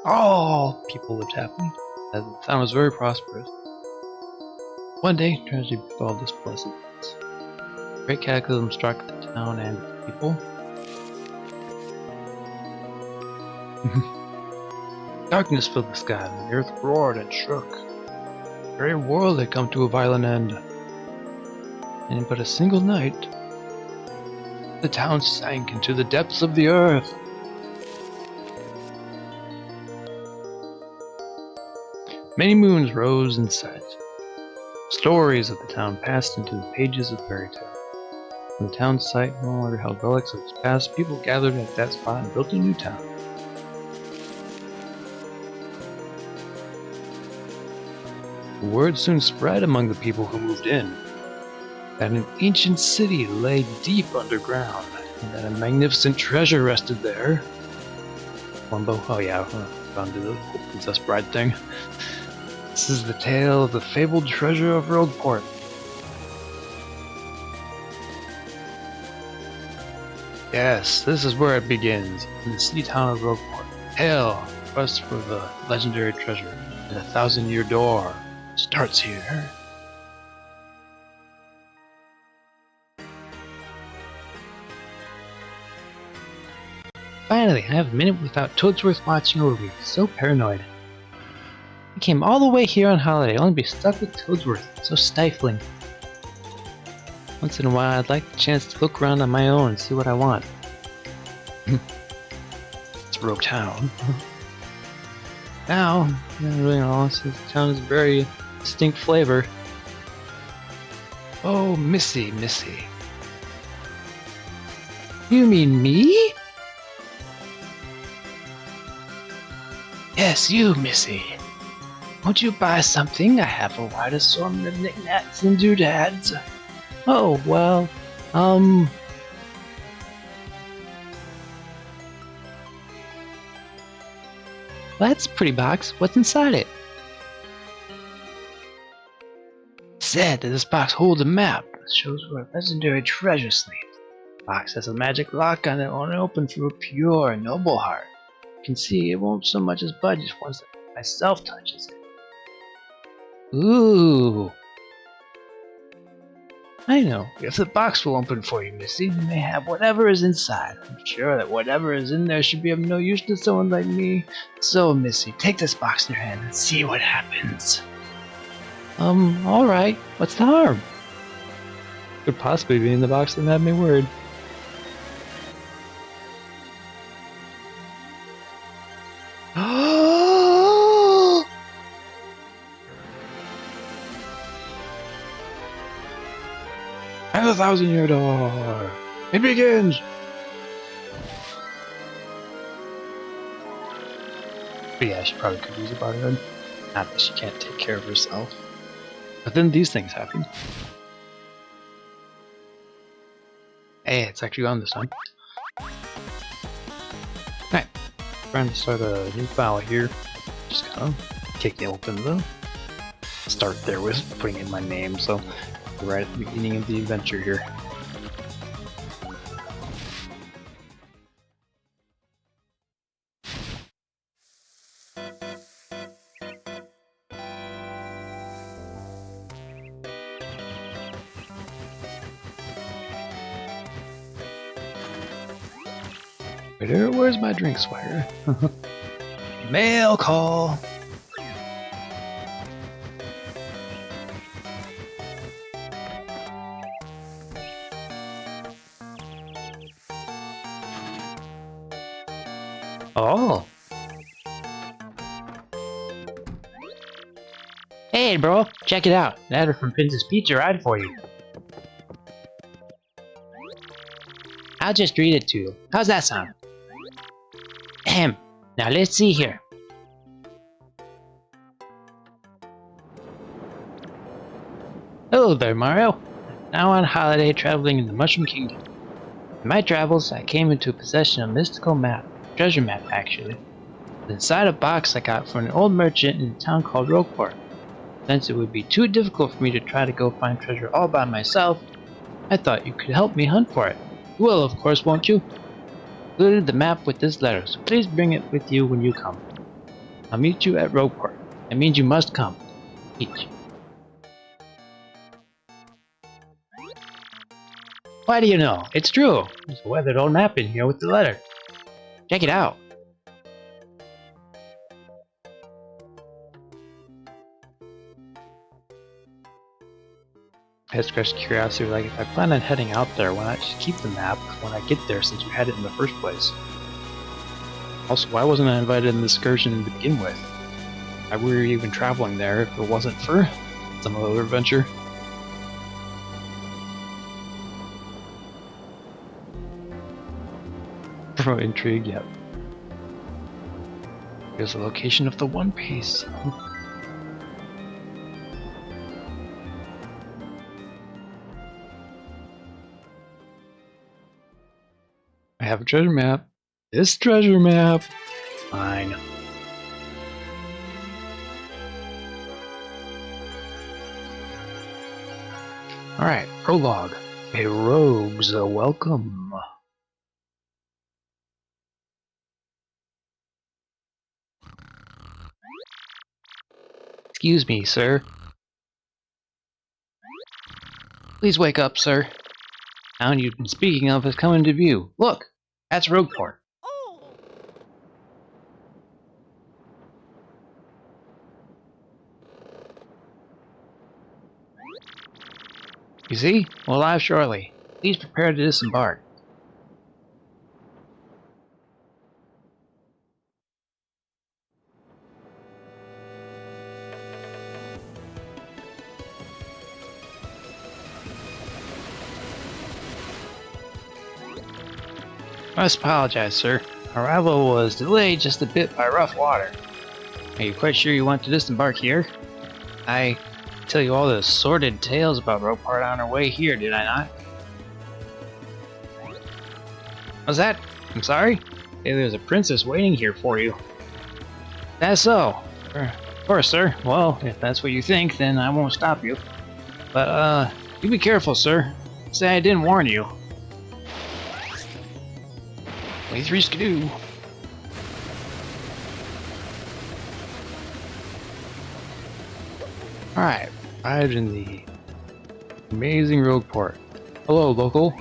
Oh, people lived happily, as the town was very prosperous. One day, tragedy befell this blessed place. A great cataclysm struck the town and its people. Darkness filled the sky, and the earth roared and shook. The very world had come to a violent end. And in but a single night, the town sank into the depths of the earth. Many moons rose in sight. Stories of the town passed into the pages of fairy tale. When the town's site no longer held relics of its past, people gathered at that spot and built a new town. The word soon spread among the people who moved in that an ancient city lay deep underground, and that a magnificent treasure rested there. Wumbo, oh yeah, found the Princess Bride thing. This is the tale of the fabled treasure of Rogueport. Yes, this is where it begins, in the city town of Rogueport. Hail, quest for the legendary treasure, and the 1,000-year door starts here. Finally, I have a minute without Toadsworth watching over me. So paranoid. I came all the way here on holiday, only to be stuck with Toadsworth. So stifling. Once in a while, I'd like the chance to look around on my own and see what I want. It's Rogue Town. Now, really honest, this town is a very distinct flavor. Oh, Missy. You mean me? Yes, you, Missy. Won't you buy something? I have a wide assortment of knickknacks and doodads. Oh, well, that's a pretty box. What's inside it? Said that this box holds a map that shows where a legendary treasure sleeps. The box has a magic lock on it, only open for a pure and noble heart. You can see it won't so much as budge once myself touches it. Ooh. I know. If the box will open for you, Missy, you may have whatever is inside. I'm sure that whatever is in there should be of no use to someone like me. So, Missy, take this box in your hand and see what happens. Alright. What's the harm? Could possibly be in the box that had me worried. And the 1,000-year door! It begins! But yeah, she probably could use a bodyguard. Not that she can't take care of herself. But then these things happen. Hey, it's actually on this time. Alright, trying to start a new file here. Just gonna kick it open though. Start there with putting in my name, so right at the beginning of the adventure here. Waiter, where's my drink swagger? Mail call! Oh. Hey, bro, check it out. An adder from Princess Peach arrived for you. I'll just read it to you. How's that sound? Ahem. Now let's see here. Hello there, Mario. Now on holiday traveling in the Mushroom Kingdom. In my travels, I came into possession of a mystical map. Treasure map, actually. It's inside a box I got from an old merchant in a town called Rogueport. Since it would be too difficult for me to try to go find treasure all by myself, I thought you could help me hunt for it. You will, of course, won't you? Included the map with this letter, so please bring it with you when you come. I'll meet you at Rogueport. That means you must come. Each. Why do you know? It's true. There's a weathered old map in here with the letter. Check it out. I expressed curiosity, like if I plan on heading out there, why not just keep the map when I get there since we had it in the first place? Also, why wasn't I invited in the excursion to begin with? Why were we even traveling there if it wasn't for some other adventure? For intrigue, yep. Here's the location of the One Piece. I have a treasure map. This treasure map. Fine. Alright, Prologue. A rogue's welcome. Excuse me, sir. Please wake up, sir. The town you've been speaking of has come into view. Look! That's Rogueport. You see? We'll arrive shortly. Please prepare to disembark. I must apologize, sir. Our arrival was delayed just a bit by rough water. Are you quite sure you want to disembark here? I tell you all the sordid tales about Rogueport on our way here, did I not? What's that? I'm sorry? Hey, there's a princess waiting here for you. That's so. Of course, sir. Well, if that's what you think, then I won't stop you. But, you be careful, sir. Say I didn't warn you. 23 skidoo. Alright, arrived in the amazing Rogueport. Hello, local.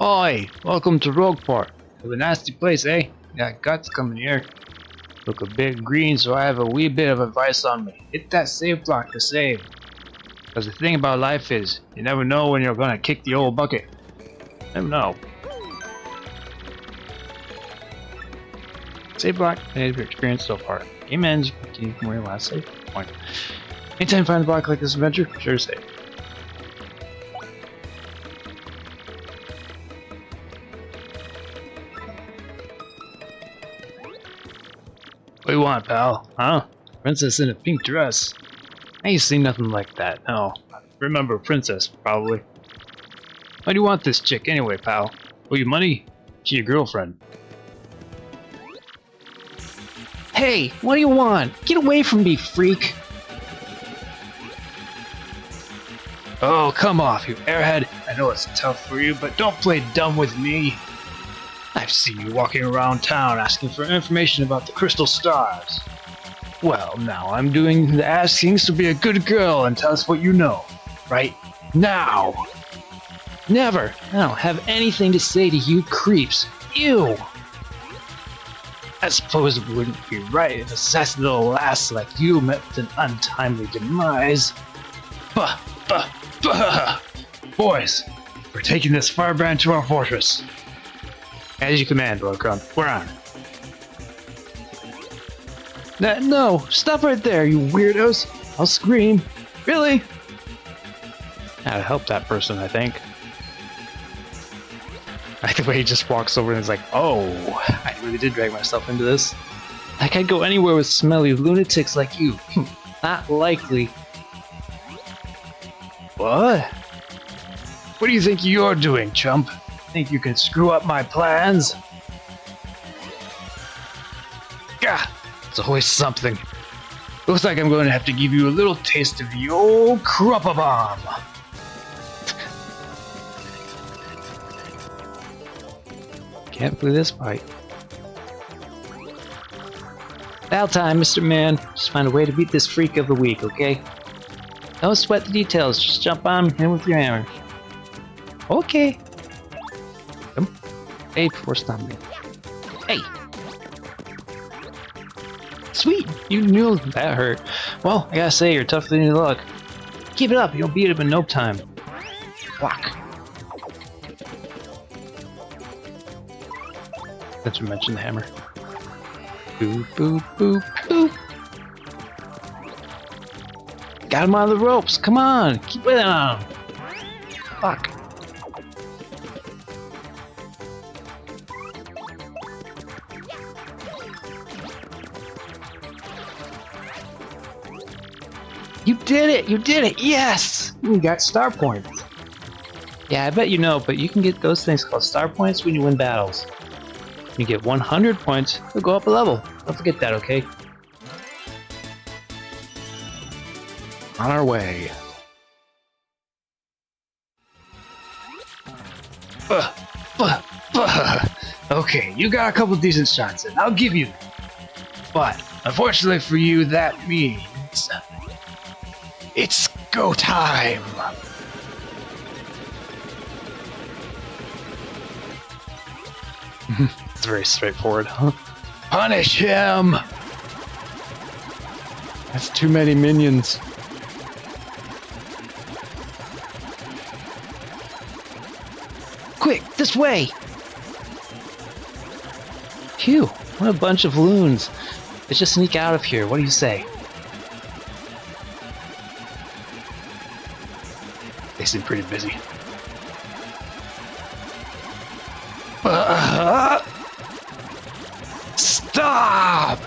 Oi, welcome to Rogueport. It's a nasty place, eh? Got guts coming here. Look a bit green, so I have a wee bit of advice on me. Hit that save block to save. Because the thing about life is, you never know when you're gonna kick the old bucket. Never know. Save block, and your experience so far. Game ends, you continue from where you last saved. Point. Anytime you find a block like this adventure, sure to save. What do you want, pal? Huh? Princess in a pink dress. I ain't seen nothing like that, no. Remember Princess, probably. Why do you want this chick anyway, pal? Owe you money? She your girlfriend. Hey, what do you want? Get away from me, freak! Oh, come off, you airhead. I know it's tough for you, but don't play dumb with me. I've seen you walking around town asking for information about the crystal stars. Well, now I'm doing the asking, so be a good girl and tell us what you know. Right now! Never! I don't have anything to say to you creeps. Ew! I suppose it wouldn't be right if a sassy little lass like you met with an untimely demise. Bah! Bah! Bah! Boys, we're taking this firebrand to our fortress. As you command, Welcome. We're on. No! Stop right there, you weirdos! I'll scream. Really? That'll help that person, I think. I like the way he just walks over and is like, oh, I really did drag myself into this. I can't go anywhere with smelly lunatics like you. Not likely. What? What do you think you're doing, chump? Think you can screw up my plans? Gah! It's always something. Looks like I'm going to have to give you a little taste of the old Cruppa Bomb. Can't believe this fight. Battle time, Mr. Man. Just find a way to beat this freak of the week, okay? Don't sweat the details. Just jump on him with your hammer. Okay. Come. Hey, before stomping. Hey. Sweet. You knew that hurt. Well, I gotta say, you're tougher than you look. Keep it up. You'll beat him in no time. Block. Since we mentioned the hammer. Boop, boop, boop, boop. Got him on the ropes. Come on. Keep it on. Fuck. You did it. You did it. Yes. You got star points. Yeah, I bet you know, but you can get those things called star points when you win battles. When you get 100 points, you'll go up a level. Don't forget that, okay? On our way. Okay, you got a couple decent shots in. I'll give you that. But, unfortunately for you, that means... it's go time! It's very straightforward, huh? Punish him! That's too many minions. Quick, this way! Phew, what a bunch of loons. Let's just sneak out of here. What do you say? They seem pretty busy. Stop!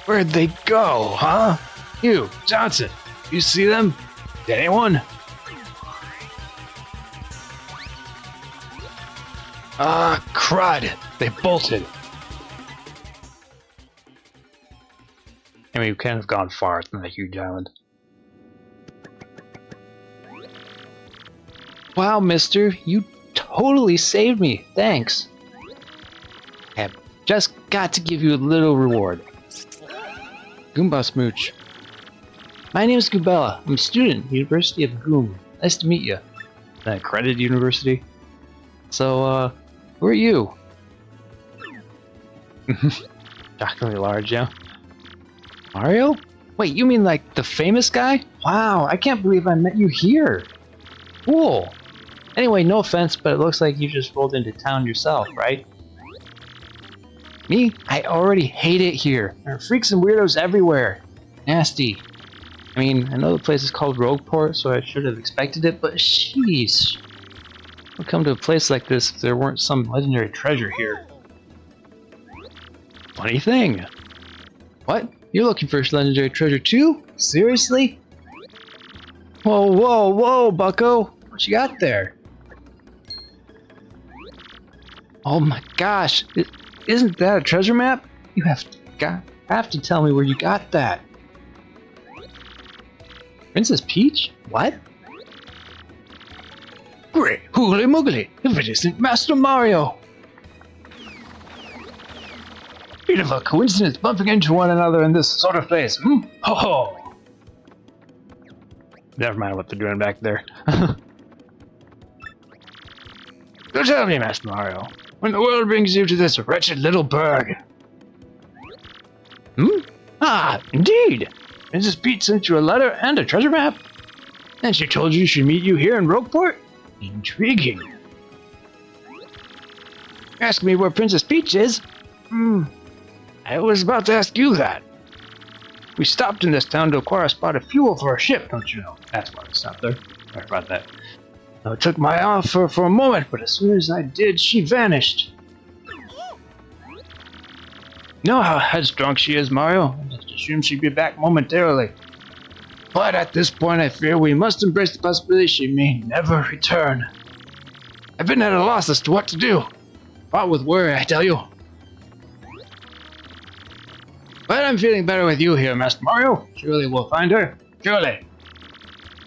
Where'd they go, huh? You, Johnson, you see them? Did anyone? Crud! They bolted. I mean, we've kind of gone far. It's not a huge island. Wow, mister, you totally saved me. Thanks. I've just got to give you a little reward. Goomba Smooch. My name is Goobella. I'm a student, University of Goom. Nice to meet you. An accredited university? So, who are you? Shockingly large, yeah. Mario? Wait, you mean like the famous guy? Wow, I can't believe I met you here. Cool. Anyway, no offense, but it looks like you just rolled into town yourself, right? Me? I already hate it here. There are freaks and weirdos everywhere. Nasty. I mean, I know the place is called Rogueport, so I should have expected it, but sheesh. I'd come to a place like this if there weren't some legendary treasure here. Funny thing. What? You're looking for legendary treasure too? Seriously? Whoa, whoa, whoa, bucko! What you got there? Oh my gosh! Isn't that a treasure map? You have to tell me where you got that. Princess Peach? What? Great hooly moogly! If it isn't Master Mario! Bit of a coincidence bumping into one another in this sort of place, hmm? Ho ho! Never mind what they're doing back there. So tell me, Master Mario, when the world brings you to this wretched little burg. Hmm? Ah, indeed! Princess Peach sent you a letter and a treasure map? And she told you she'd meet you here in Rogueport? Intriguing. Ask me where Princess Peach is? I was about to ask you that. We stopped in this town to acquire a spot of fuel for our ship, don't you know? That's why we stopped there. Sorry about that. I took my offer for a moment, but as soon as I did, she vanished. Know how headstrong she is, Mario. I just assumed she'd be back momentarily. But at this point, I fear we must embrace the possibility she may never return. I've been at a loss as to what to do. Fought with worry, I tell you. But I'm feeling better with you here, Master Mario. Surely we'll find her. Surely.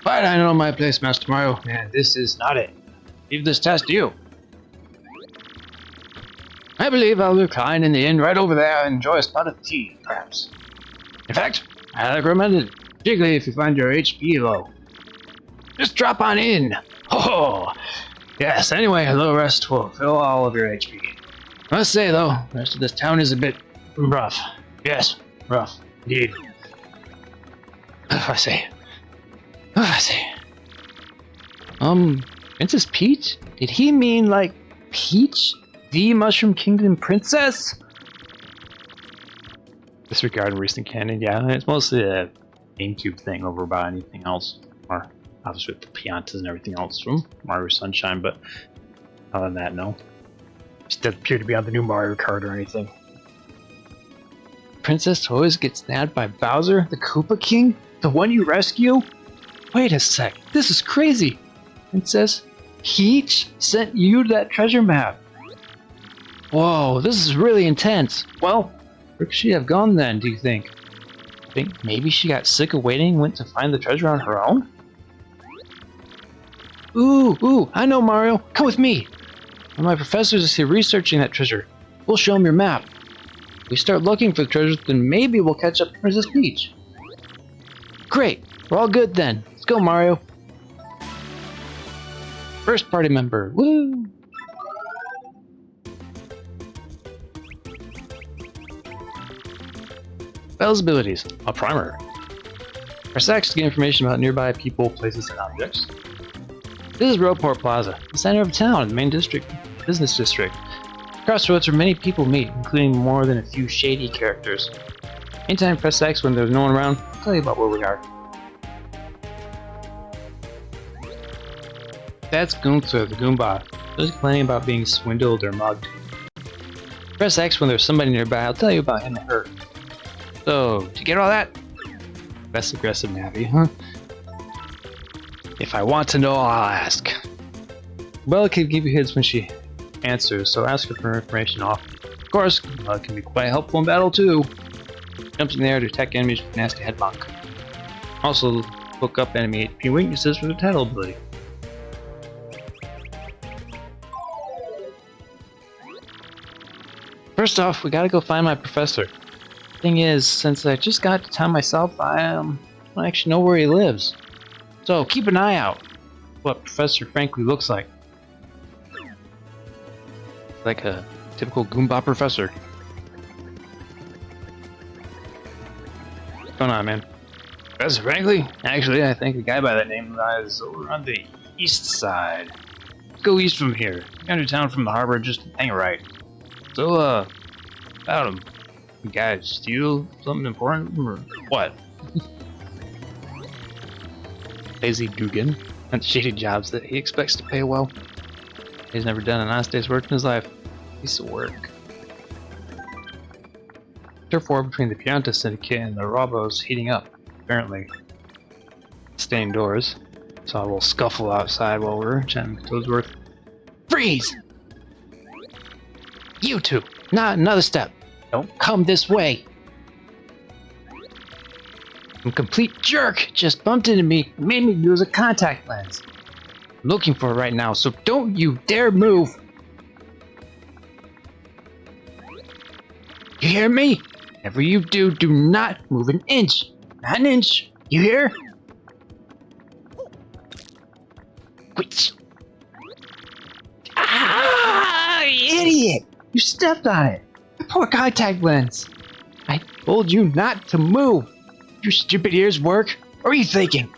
But I know my place, Master Mario, and this is not it. Leave this task to you. I believe I'll recline in the inn right over there and enjoy a spot of tea, perhaps. In fact, I recommend it, particularly if you find your HP low. Just drop on in. Oh, yes, anyway, a little rest will fill all of your HP. I must say, though, the rest of this town is a bit rough. Yes, rough, indeed. I say. I say. Princess Peach? Did he mean, like, Peach? The Mushroom Kingdom princess? Disregarding recent canon, yeah, it's mostly a GameCube thing over by anything else. Or, obviously with the Piantas and everything else from Mario Sunshine, but other than that, no. Just doesn't appear to be on the new Mario Kart or anything. Princess Toys gets nabbed by Bowser, the Koopa King? The one you rescue? Wait a sec, this is crazy! Princess Peach sent you that treasure map. Whoa, this is really intense. Well, where could she have gone then, do you think? Think maybe she got sick of waiting and went to find the treasure on her own? Ooh, I know, Mario. Come with me. One of my professors is here researching that treasure. We'll show him your map. If we start looking for the treasure, then maybe we'll catch up to Princess Peach. Great, we're all good then. Let's go, Mario. First party member, woo! Bell's abilities, a primer. Press X to get information about nearby people, places, and objects. This is Rogueport Plaza, the center of town, the main business district. Crossroads where many people meet, including more than a few shady characters. Anytime press X when there's no one around, I'll tell you about where we are. That's Gunther, the Goomba. He's complaining about being swindled or mugged. Press X when there's somebody nearby, I'll tell you about him or her. So, to get all that? Best aggressive Navi, huh? If I want to know, I'll ask. Bella can give you hints when she answers, so ask her for information often. Of course, Bella can be quite helpful in battle too. Jumps in the air to attack enemies with nasty head bonk. Also, look up enemy HP weaknesses for the title ability. First off, we gotta go find my professor. Thing is, since I just got to town myself, I don't actually know where he lives. So keep an eye out what Professor Frankly looks like. Like a typical Goomba professor. What's going on, man? Professor Frankly? Actually, I think a guy by that name lies over on the east side. Let's go east from here. Under town from the harbor, just hang a right. So, about him. You guys steal something important or what? Lazy Dugan and shady jobs that he expects to pay well. He's never done an honest day's work in his life. Piece of work. Turf war between the Pianta Syndicate and the Robos heating up, apparently. Staying indoors. Saw a little scuffle outside while we were chatting with Toadsworth. Freeze! You two! Not another step! Don't come this way! Some complete jerk just bumped into me and made me use a contact lens. I'm looking for it right now, so don't you dare move! You hear me? Whatever you do, do not move an inch! Not an inch! You hear? Quit! Ah! Idiot! You stepped on it! My poor contact lens! I told you not to move! Your stupid ears work? What are you thinking?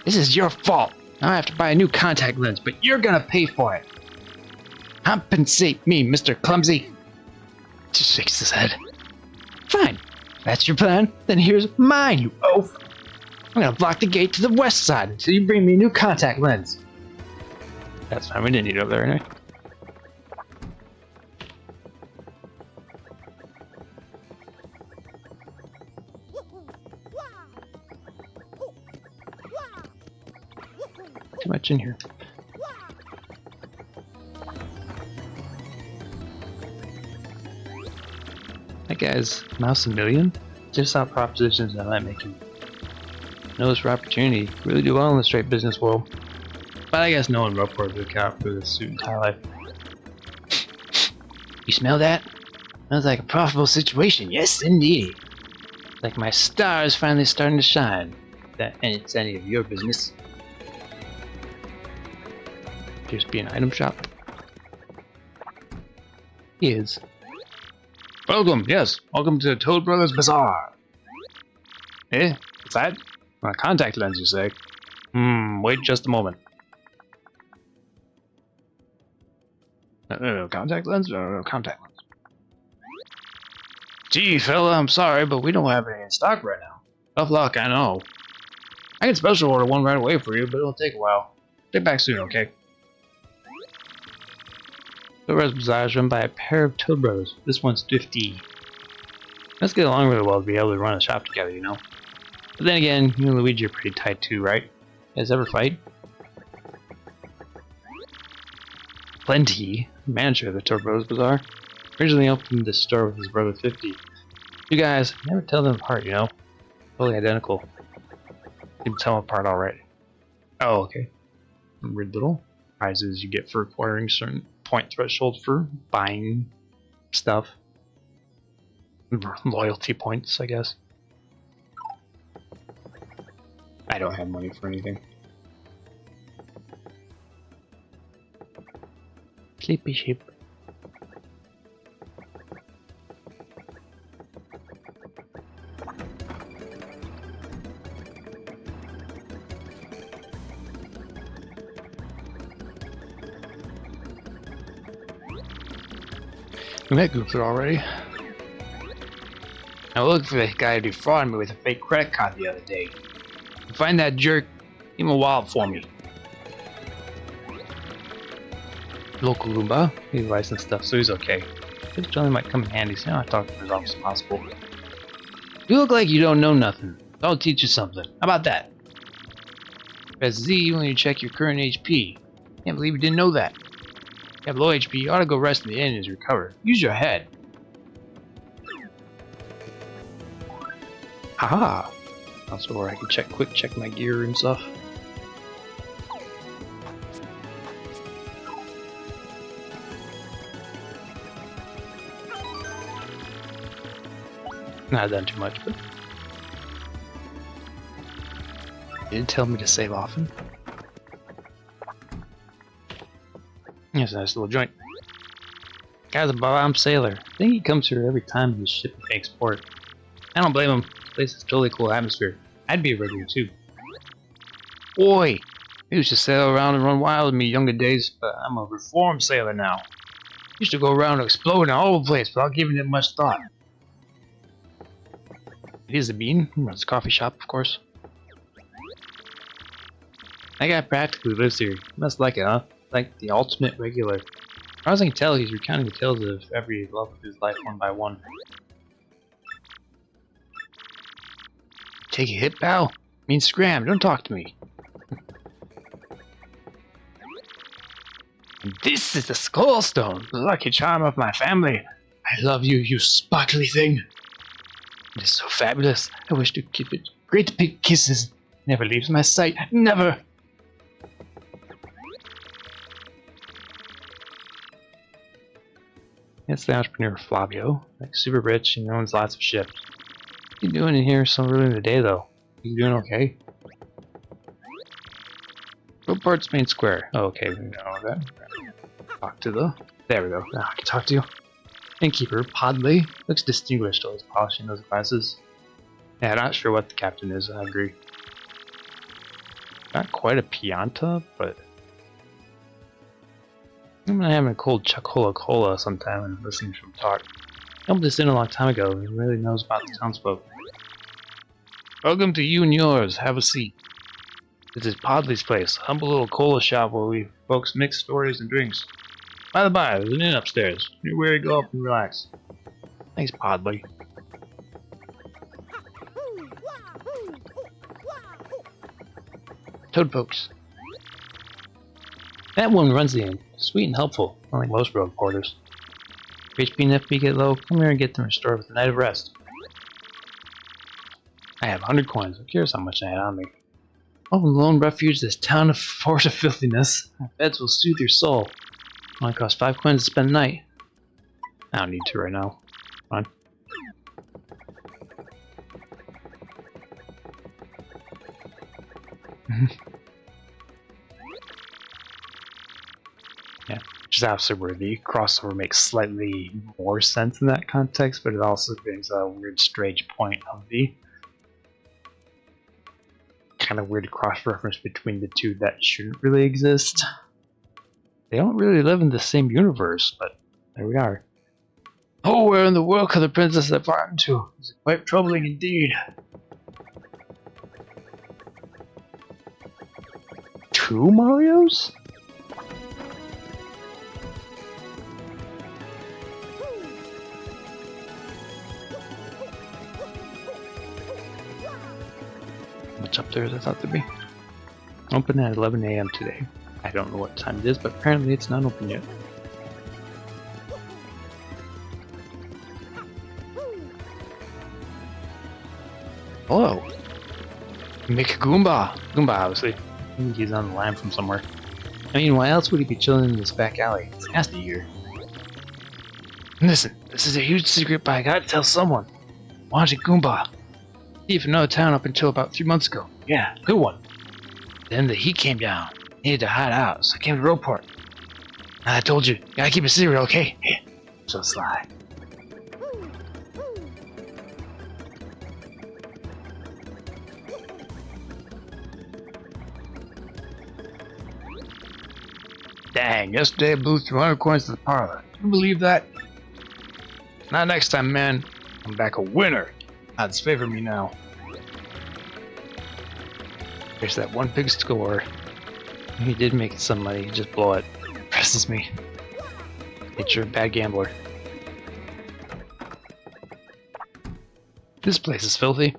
This is your fault. Now I have to buy a new contact lens, but you're gonna pay for it. Compensate me, Mr. Clumsy. Just shakes his head. Fine. That's your plan? Then here's mine, you oaf. I'm gonna block the gate to the west side until you bring me a new contact lens. That's fine. We didn't need it over there anyway. Too much in here. That guy's Mouse a Million? just how propositions that might make you notice for opportunity, really do well in the straight business world. But I guess no one Rogueport would account for the suit and tie life. You smell that? Sounds like a profitable situation. Yes, indeed. Like my star is finally starting to shine. That and it's any of your business. Appears to be an item shop. Is. Welcome, yes. Welcome to Toad Brothers Bazaar. Eh? What's that? Contact lens, you say? Wait just a moment. Contact lens? Contact lens. Gee, fella, I'm sorry, but we don't have any in stock right now. Tough luck, I know. I can special order one right away for you, but it'll take a while. Get back soon, okay? The Res Bazaar is run by a pair of Toad Brothers. This one's 50. Let's get along really well to be able to run a shop together, you know? But then again, you and Luigi are pretty tight too, right? You guys ever fight? Plenty, manager of the Toad Brothers Bazaar, originally opened the store with his brother 50. You guys never tell them apart, you know? Totally identical. You can tell them apart already. Oh, okay. Weird little prizes you get for acquiring certain point threshold for buying stuff. Loyalty points, I guess. I don't have money for anything. Sleepy sheep. We met Gooped already. I looked for the guy who defrauded me with a fake credit card the other day. To find that jerk, give him a wallet for me. Local goomba. He's licensed stuff, so he's okay. This Johnny might come in handy, so I talk to him as often as possible. You look like you don't know nothing. I'll teach you something. How about that? Press Z when you check your current HP. Can't believe you didn't know that. If you have low HP, you ought to go rest in the inn as you recover. Use your head. Haha! Also where I can check my gear and stuff. Not done too much, but you did tell me to save often. That's a nice little joint. Guy's a bomb sailor. I think he comes here every time his ship makes port. I don't blame him. This place is a totally cool atmosphere. I'd be a regular too. Boy, he used to sail around and run wild in me younger days, but I'm a reformed sailor now. Used to go around exploding all over the place without giving it much thought. Here's the bean. He runs a coffee shop, of course. That guy practically lives here. You must like it, huh? Like the ultimate regular. As far as I can tell, he's recounting the tales of every love of his life one by one. Take a hit, pal? Mean scram, don't talk to me. This is the skull stone, the lucky charm of my family. I love you, you sparkly thing. It is so fabulous. I wish to give it great big kisses. Never leaves my sight. Never! It's the entrepreneur Flavio. Like super rich and owns lots of ships. What are you doing in here so early in the day though? You doing okay? Rogueport's main square. Oh, okay, we know that. Talk to the... There we go. Now I can talk to you. Innkeeper, Podley. Looks distinguished, always polishing those glasses. Yeah, not sure what the captain is, I agree. Not quite a Pianta, but... I'm gonna have a cold Chocola sometime and listening to him talk. I helped this in a long time ago, and he really knows about the townsfolk. Welcome to you and yours, have a seat. This is Podley's place, a humble little cola shop where we folks mix stories and drinks. By the by, there's an inn upstairs. You're where you go up and relax. Thanks, Podley. Toad folks. That woman runs the inn. Sweet and helpful, unlike most rogue porters. If HP and FP get low, come here and get them restored with a night of rest. I have 100 coins. Who cares how much I had on me? Oh, lone refuge, this town of fort of filthiness. My beds will soothe your soul. Only cost 5 coins to spend the night. I don't need to right now. Come on. Yeah, which is obviously where the crossover makes slightly more sense in that context, but it also brings a weird, strange point of the kind of weird cross-reference between the two that shouldn't really exist. They don't really live in the same universe, but there we are. Oh, where in the world could the princess have gotten to? It's quite troubling indeed. 2 Marios? Much up there as I thought there'd be. Open at 11 AM today. I don't know what time it is, but apparently it's not open yet. Hello. Mick Goomba. Goomba, obviously. I think he's on the line from somewhere. I mean, why else would he be chilling in this back alley? It's nasty here. Listen, this is a huge secret, but I gotta tell someone. Wanted Goomba. Thief in another town up until about 3 months ago. Yeah, good one. Then the heat came down. Needed to hide out, so I came to Rogueport. I told you, gotta keep it secret, okay? Yeah, so sly. Dang, yesterday I blew 200 coins to the parlor. Can you believe that? Not next time, man. I'm back a winner. Odds favor me now. There's that one big score. He did make some money, just blow it. Impresses me. You're a bad gambler. This place is filthy.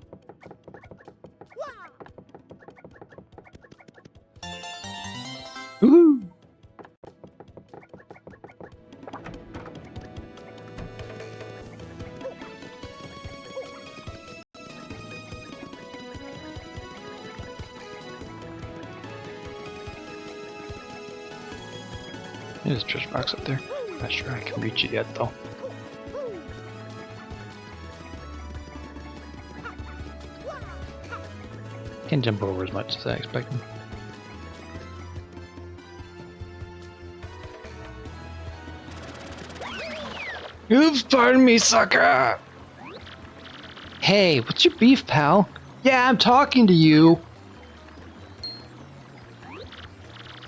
Woohoo! There's a trash box up there. Not sure I can reach it yet, though. Can't jump over as much as I expected. Oops, pardon me, sucker! Hey, what's your beef, pal? Yeah, I'm talking to you!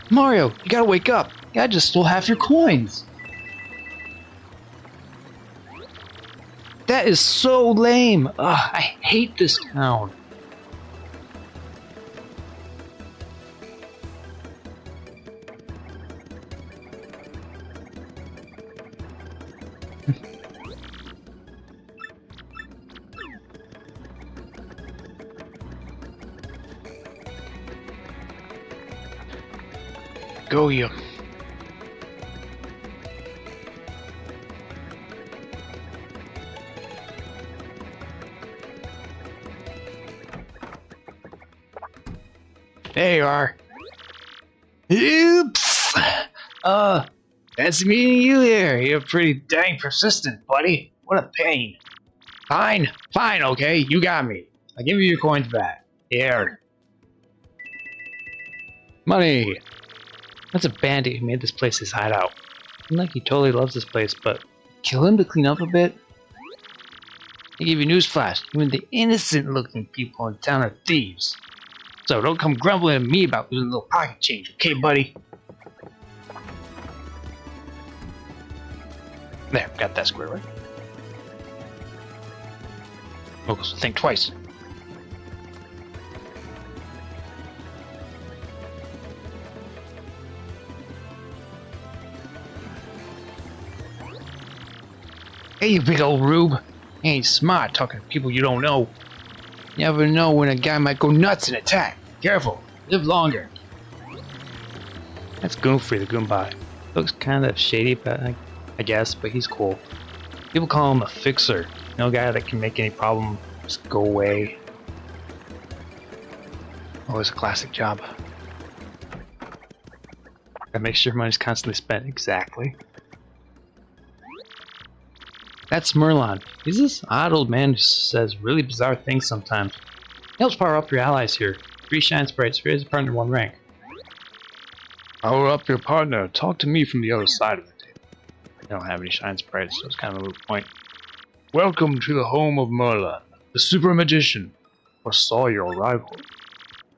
Mario, you gotta wake up! I just stole half your coins! That is so lame! Ugh, I hate this town! Go you. There you are. Oops! Fancy meeting you here. You're pretty dang persistent, buddy. What a pain. Fine, okay, you got me. I'll give you your coins back. Here. Money! That's a bandit who made this place his hideout. Seems like he totally loves this place, but kill him to clean up a bit? I give you newsflash, even the innocent-looking people in town are thieves. So don't come grumbling at me about losing a little pocket change, okay, buddy? There, got that square right. Oh, so think twice. Hey, you big old rube. You ain't smart talking to people you don't know. You never know when a guy might go nuts and attack. Careful. Live longer. That's Goomfrey, the Goomba. Looks kind of shady, but I guess, but he's cool. People call him a fixer. No guy that can make any problem just go away. Always a classic job. Gotta make sure money's constantly spent. Exactly. That's Merlon. He's this odd old man who says really bizarre things sometimes. He helps power up your allies here. 3 shine sprites, raise a partner 1 rank. Power up your partner. Talk to me from the other side of the table. I don't have any shine sprites, so it's kind of a moot point. Welcome to the home of Merlon, the super magician. Foresaw your arrival.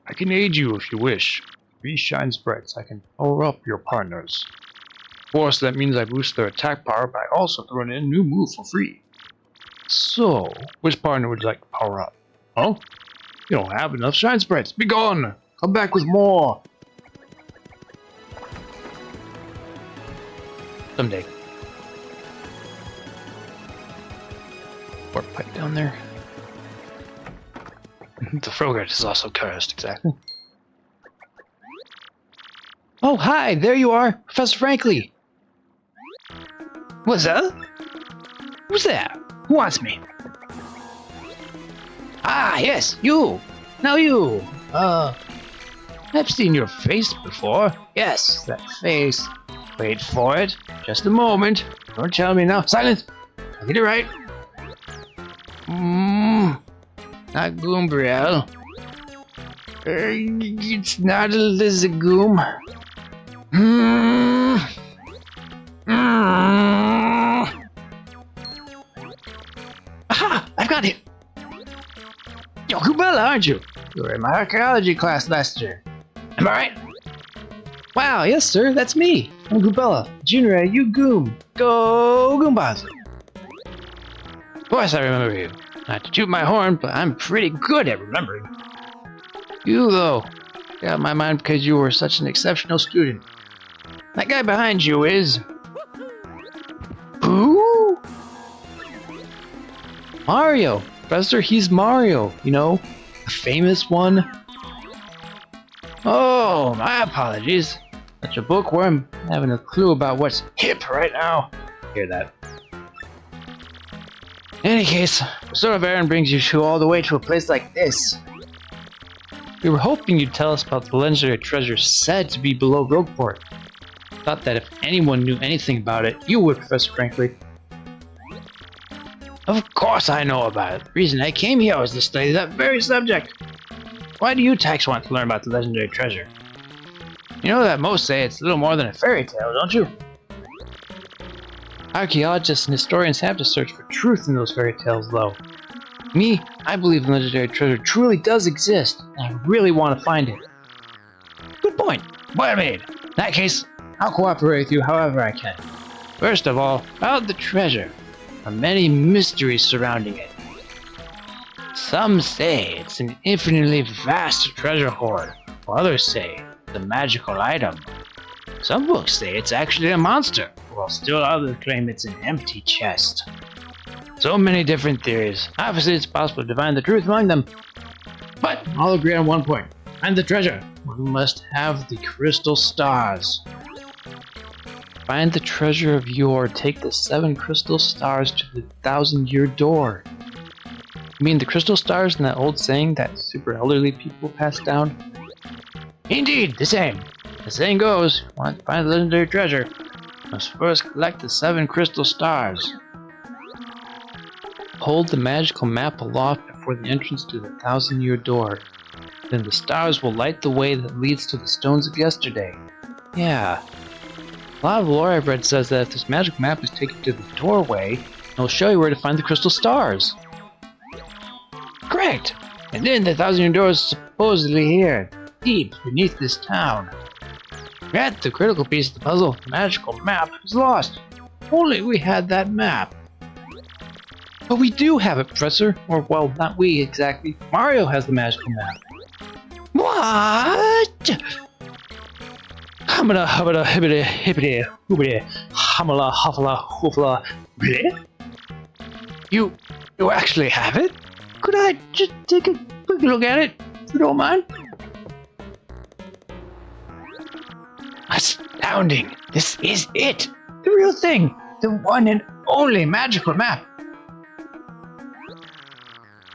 I can aid you if you wish. 3 shine sprites. I can power up your partners. Of course, that means I boost their attack power by also throwing in a new move for free. So, which partner would you like to power up? Huh? You don't have enough shine sprites. Be gone! Come back with more! Someday. Warp pipe down there. The Frogurt is also cursed, exactly. Oh, hi! There you are! Professor Frankly! What's up? Who's there? Who wants me? Ah, yes, you! Now you! I've seen your face before. Yes, that face. Wait for it. Just a moment. Don't tell me now. Silence! I'll get it right. Not Goombriel. It's not a Lizagoom. Aha! I've got it! You're Goomba, aren't you? You were in my archaeology class last year. Am I right? Wow, yes sir, that's me. I'm Goobella. Junior, you Goom. Go Goombas! Of course I remember you. Not to toot my horn, but I'm pretty good at remembering. You, though, got my mind because you were such an exceptional student. That guy behind you is... Who? Mario. Professor, he's Mario, you know, the famous one. Oh, my apologies. Such a bookworm, having a clue about what's hip right now. Hear that. In any case, what sort of errand brings you all the way to a place like this? We were hoping you'd tell us about the legendary treasure said to be below Rogueport. Thought that if anyone knew anything about it, you would, Professor Frankly. Of course I know about it. The reason I came here was to study that very subject. Why do you Tax want to learn about the legendary treasure? You know that most say it's little more than a fairy tale, don't you? Archaeologists and historians have to search for truth in those fairy tales, though. Me, I believe the legendary treasure truly does exist, and I really want to find it. Good point. Well made. In that case, I'll cooperate with you however I can. First of all, about the treasure. There are many mysteries surrounding it. Some say it's an infinitely vast treasure hoard, while others say it's a magical item. Some books say it's actually a monster, while still others claim it's an empty chest. So many different theories. Obviously, it's possible to divine the truth among them. But I'll agree on one point. Find the treasure. One must have the crystal stars. Find the treasure of yore. Take the 7 crystal stars to the 1,000-year door. You mean the crystal stars in that old saying that super elderly people pass down? Indeed, the same. The saying goes, want to find the legendary treasure, must first collect the 7 crystal stars. Hold the magical map aloft before the entrance to the 1,000-year door. Then the stars will light the way that leads to the stones of yesterday. Yeah. A lot of the lore I've read says that if this magic map is taken to the doorway, it'll show you where to find the crystal stars. Correct! And then the 1,000-year door is supposedly here, deep beneath this town. Yet the critical piece of the puzzle, the magical map, is lost. If only we had that map. But we do have it, Professor. Or, well, not we exactly. Mario has the magical map. What? Hamala habala hibbity hibbity hoobity hamala huffala hoofla bleh? You actually have it? Could I just take a quick look at it, if you don't mind? Astounding! This is it! The real thing! The one and only magical map!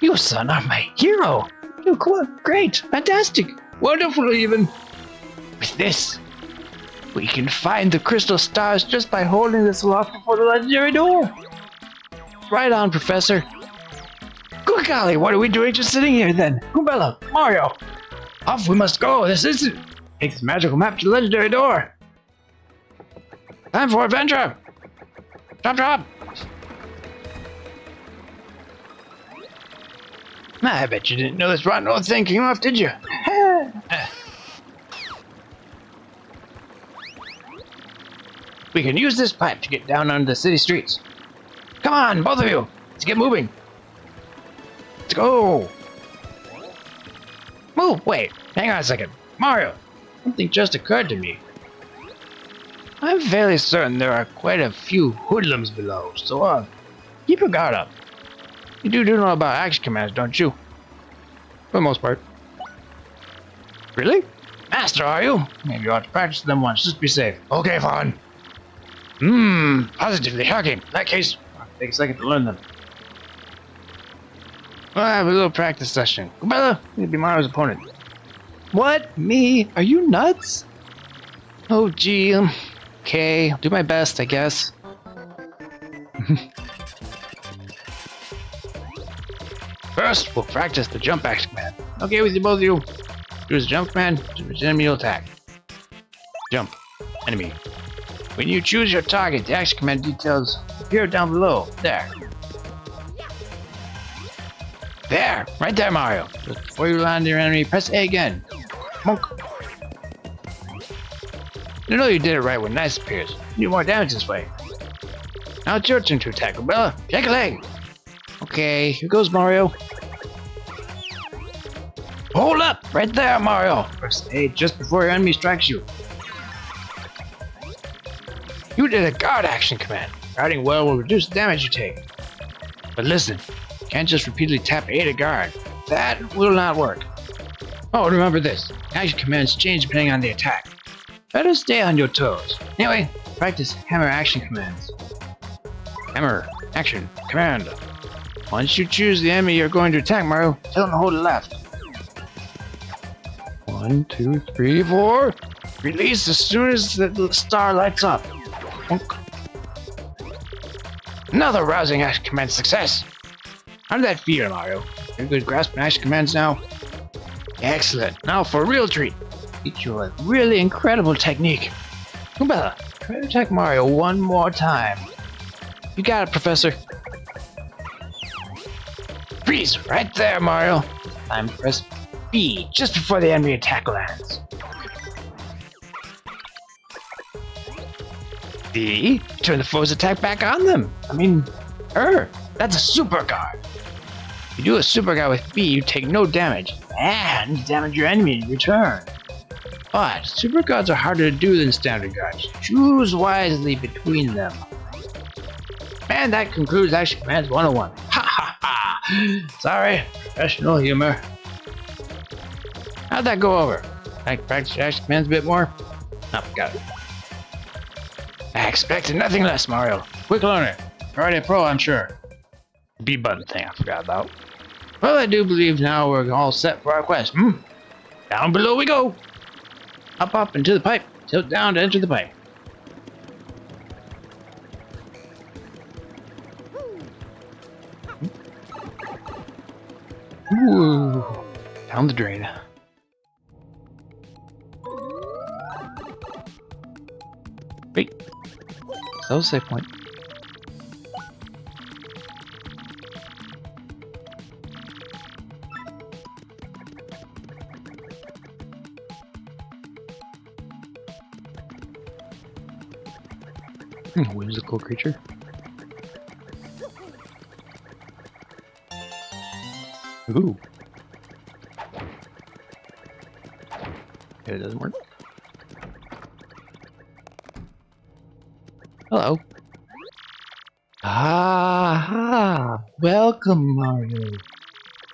You son are my hero! You great! Fantastic! Wonderful, even. With this, we can find the crystal stars just by holding this aloft before the legendary door. Right on, Professor. Good golly, what are we doing just sitting here then? Goombella, Mario, off we must go this instant. Take this magical map to the legendary door. Time for adventure. Chop chop. I bet you didn't know this rotten old thing came off, did you? We can use this pipe to get down onto the city streets. Come on, both of you. Let's get moving. Let's go. Move, wait. Hang on a second. Mario, something just occurred to me. I'm fairly certain there are quite a few hoodlums below, so keep your guard up. You do know about action commands, don't you? For the most part. Really? Master, are you? Maybe you ought to practice them once, just be safe. Okay, fine. Positively shocking. In that case, I'll take a second to learn them. We'll have a little practice session. Goomba, you'll be Mario's opponent. What? Me? Are you nuts? Oh, gee. Okay, I'll do my best, I guess. First, we'll practice the jump action command. Okay with you, both of you? Use the jump command to reach enemy attack. Jump. Enemy. When you choose your target, the action command details appear down below. There. There! Right there, Mario. Just before you land your enemy, press A again. Monk. You know you did it right when Nice appears. You do more damage this way. Now it's your turn to attack, Bella. Shake a leg! Okay, here goes Mario. Hold up! Right there, Mario! Press A just before your enemy strikes you. You did a guard action command. Guarding well will reduce the damage you take. But listen, you can't just repeatedly tap A to guard. That will not work. Oh, remember this. Action commands change depending on the attack. Better stay on your toes. Anyway, practice hammer action commands. Hammer action command. Once you choose the enemy you're going to attack, Mario, tell him to hold it left. 1, 2, 3, 4. Release as soon as the star lights up. Another rousing action command success. How did that feel, Mario? You're good at grasping action commands now? Excellent. Now for a real treat. Teach you a really incredible technique. Goombella, try to attack Mario one more time. You got it, Professor. Freeze right there, Mario. This time press B just before the enemy attack lands. D, turn the foe's attack back on them. That's a super guard. If you do a super guard with B, you take no damage, and damage your enemy in return. But super guards are harder to do than standard guards. Choose wisely between them. And that concludes Action Commands 101. Ha ha ha! Sorry, professional humor. How'd that go over? I can practice your Action Commands a bit more? Oh, got it. I expected nothing less, Mario. Quick learner. Already a pro, I'm sure. B button thing I forgot about. Well, I do believe now we're all set for our quest. Down below we go. Up into the pipe. Tilt down to enter the pipe. Ooh. Down the drain. Wait. So safe point. Whimsical creature. Ooh. It doesn't work. Hello. Ah, welcome, Mario.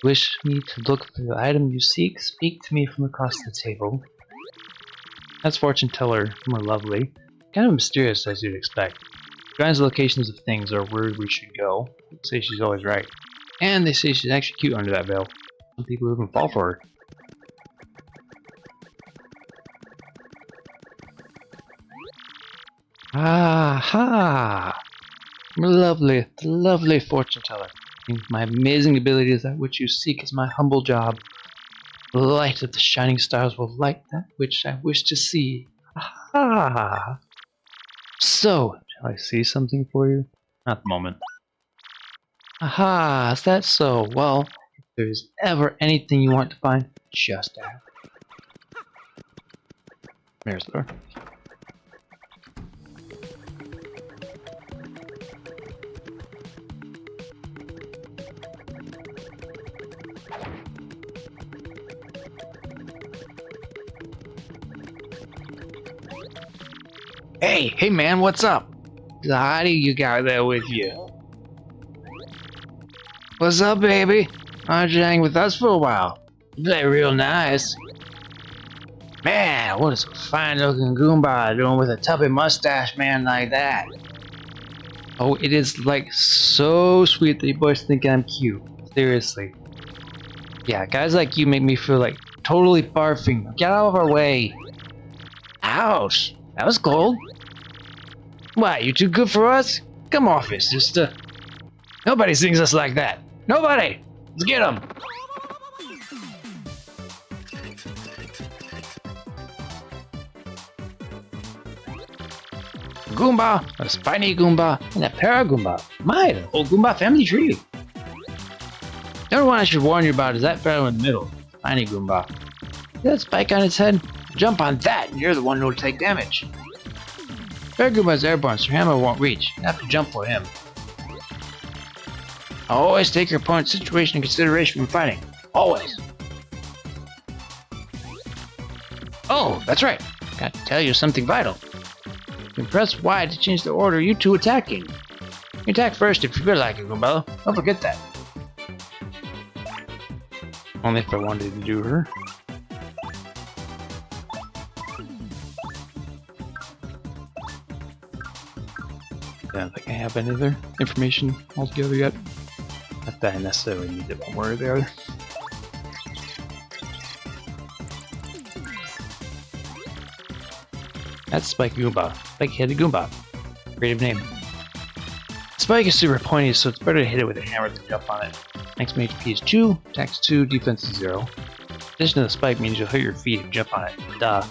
Wish me to look for the item you seek? Speak to me from across the table. That's fortune teller, more lovely. Kind of mysterious, as you'd expect. Finds the locations of things or where we should go. They say she's always right. And they say she's actually cute under that veil. Some people even fall for her. Aha! Lovely, lovely fortune teller. My amazing ability is that which you seek is my humble job. The light of the shining stars will light that which I wish to see. Aha! So, shall I see something for you? Not the moment. Aha, is that so? Well, if there's ever anything you want to find, just ask. There's the door. Hey man, what's up? The hottie you got there with you. What's up, baby? Why don't you hang with us for a while? You play real nice. Man, what is a fine looking goomba doing with a tubby mustache man like that? Oh, it is like so sweet that you boys think I'm cute. Seriously. Yeah, guys like you make me feel like totally barfing. Get out of our way. Ouch, that was cold. Why, you too good for us? Come off it, sister. Nobody sings us like that. Nobody! Let's get him! Goomba, a spiny Goomba, and a Paragoomba. My, the whole Goomba family tree. The only one I should warn you about is that fellow in the middle, spiny Goomba. See that spike on its head? Jump on that, and you're the one who'll take damage. Paragoomba's airborne, so your hammer won't reach. You have to jump for him. Always take your opponent's situation in consideration when fighting. Always. Oh, that's right. Got to tell you something vital. You can press Y to change the order you two attacking. You attack first if you feel like it, Goomba. Don't forget that. Only if I wanted to do her. I don't think I have any other information altogether yet. Not that I necessarily need it one way or the other. That's Spike Goomba. Spike-headed Goomba. Creative name. Spike is super pointy, so it's better to hit it with a hammer than jump on it. Maximum HP is 2, attacks 2, defense is 0. Addition to the spike means you'll hurt your feet if you jump on it. Duh.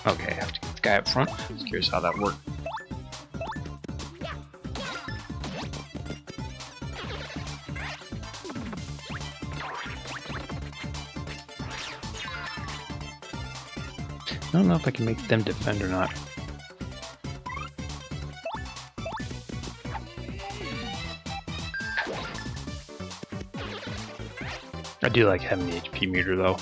Okay, I have to get the guy up front. I was curious how that worked. I don't know if I can make them defend or not. I do like having the HP meter though.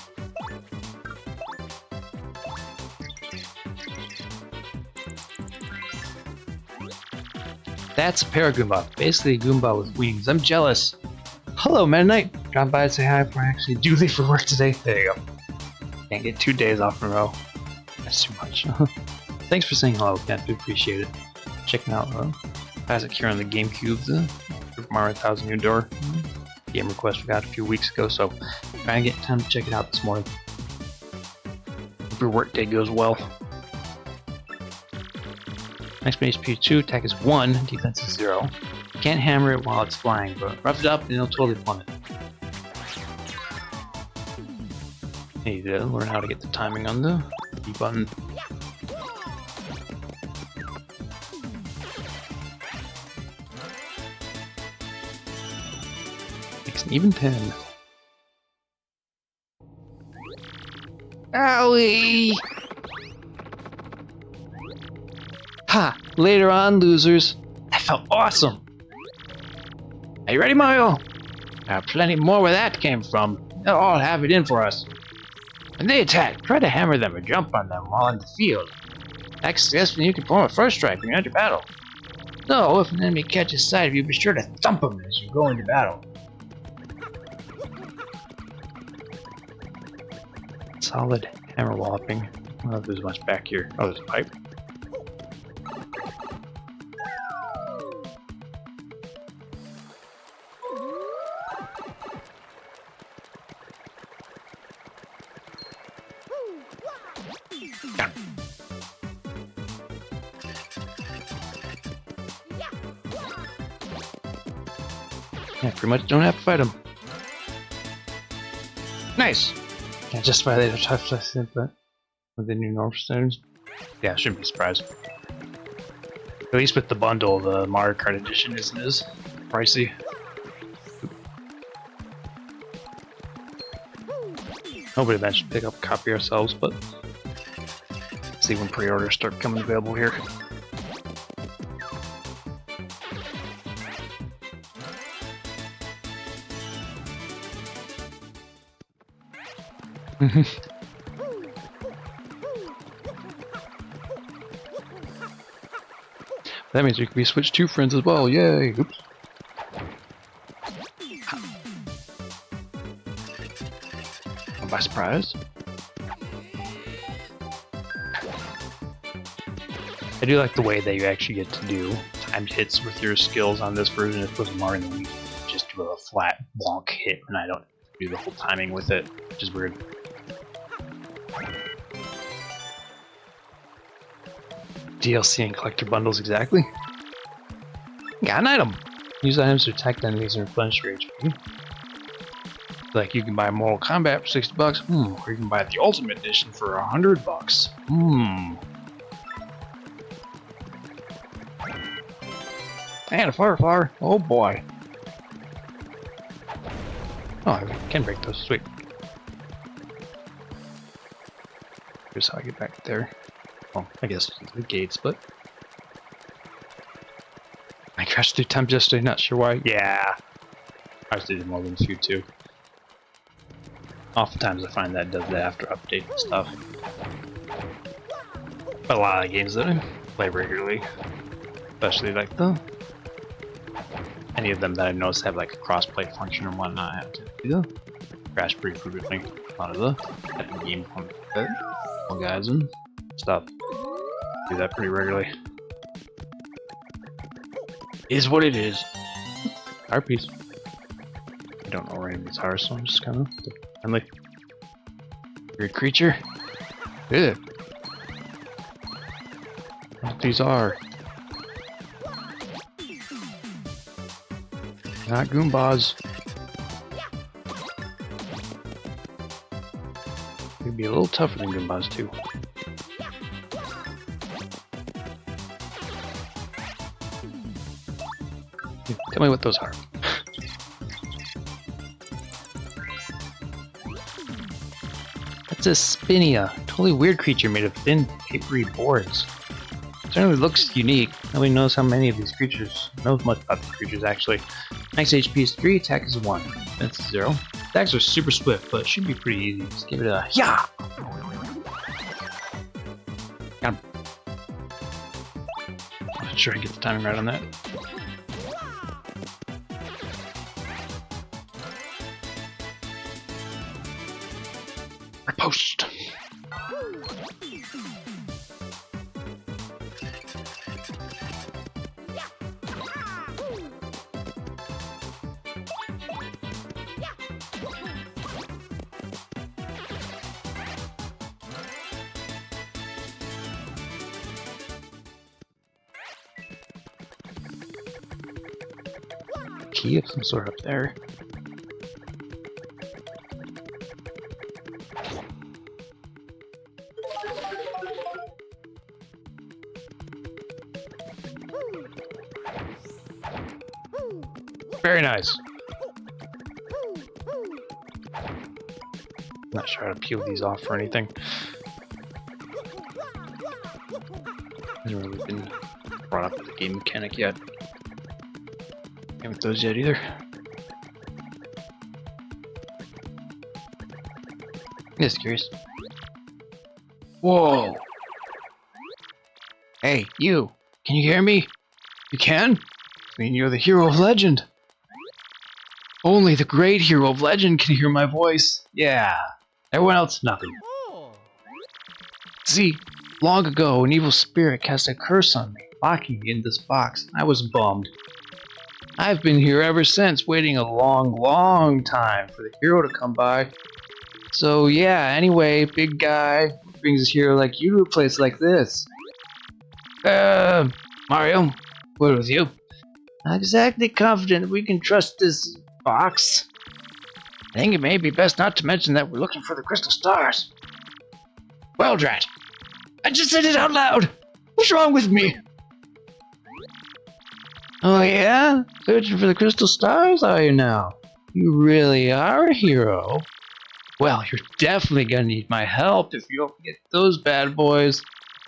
That's a Paragoomba, basically a Goomba with wings. I'm jealous. Hello, Meta Knight. Drop by to say hi before I actually do leave for work today. There you go. Can't get 2 days off in a row. That's too much. Thanks for saying hello, Ken. I do appreciate it. Checking out classic here on the GameCube, the Super Mario 1000 New Door game request we got a few weeks ago, so trying to get time to check it out this morning. Hope your work day goes well. Next HP 2, attack is 1, defense is 0. You can't hammer it while it's flying, but rough it up and it'll totally plummet. You need to learn how to get the timing on the B button. Makes an even 10. Owie! Ha! Later on, losers. That felt awesome! Are you ready, Mario? There are plenty more where that came from. They'll all have it in for us. When they attack, try to hammer them or jump on them while in the field. That's successful, you can form a first strike when you enter battle. So, if an enemy catches sight of you, be sure to thump them as you go into battle. Solid hammer walloping. I don't know if there's much back here. Oh, there's a pipe. Down. Yeah, pretty much don't have to fight them. Nice! Yeah, just by the tough but with the new North Stones. Yeah, I shouldn't be surprised. At least with the bundle, the Mario Kart edition isn't as pricey. Nobody mentioned pick up a copy ourselves, but see when pre-orders start coming available here. That means we can be switched to friends as well. Yay! Oops. I'm by surprise. I do like the way that you actually get to do timed hits with your skills on this version. It was more in the week, just do a flat bonk hit, and I don't do the whole timing with it, which is weird. DLC and collector bundles exactly. Got an item! Use items to attack enemies and replenish your HP. Like you can buy Mortal Kombat for $60, or you can buy the Ultimate Edition for $100. And a Fireflower. Oh boy. Oh, I can break those. Sweet. Here's how I get back there. Well, I guess the gates, but I crashed 3 times yesterday, not sure why. Yeah. I was doing more than a few too. Oftentimes I find that it does that after update and stuff. But a lot of games that I play regularly, especially like any of them that I've noticed have like a cross-play function or whatnot, I have to do them. Crash pretty frequently. A lot of the game guys and stuff. Do that pretty regularly. Is what it is. Our piece. I don't know where any of these are, so I'm just kind of friendly. Weird creature. Good. What these are? Not goombas. They'd be a little tougher than goombas too. Tell me what those are. That's a Spinia, totally weird creature made of thin, papery boards. Certainly looks unique. Nobody knows how many of these creatures knows much about these creatures actually. Max HP is 3, attack is 1. Defense is 0. Attacks are super swift, but it should be pretty easy. Just give it a yeah. Got him. I'm not sure I get the timing right on that. Post. Key of some sort up there. Very nice. Not sure how to peel these off or anything. Hasn't really been brought up with the game mechanic yet. Haven't those yet either. Just curious. Whoa! Hey, you! Can you hear me? You can? I mean, you're the hero of legend. Only the great hero of legend can hear my voice. Yeah. Everyone else, nothing. See, long ago, an evil spirit cast a curse on me, locking me in this box. I was bummed. I've been here ever since, waiting a long, long time for the hero to come by. So yeah, anyway, big guy, what brings a hero like you to a place like this? Mario, what with you? Not exactly confident we can trust this box. I think it may be best not to mention that we're looking for the crystal stars. Well, Drat, I just said it out loud! What's wrong with me? Oh yeah? Searching for the crystal stars, are you now? You really are a hero. Well, you're definitely gonna need my help if you don't get those bad boys.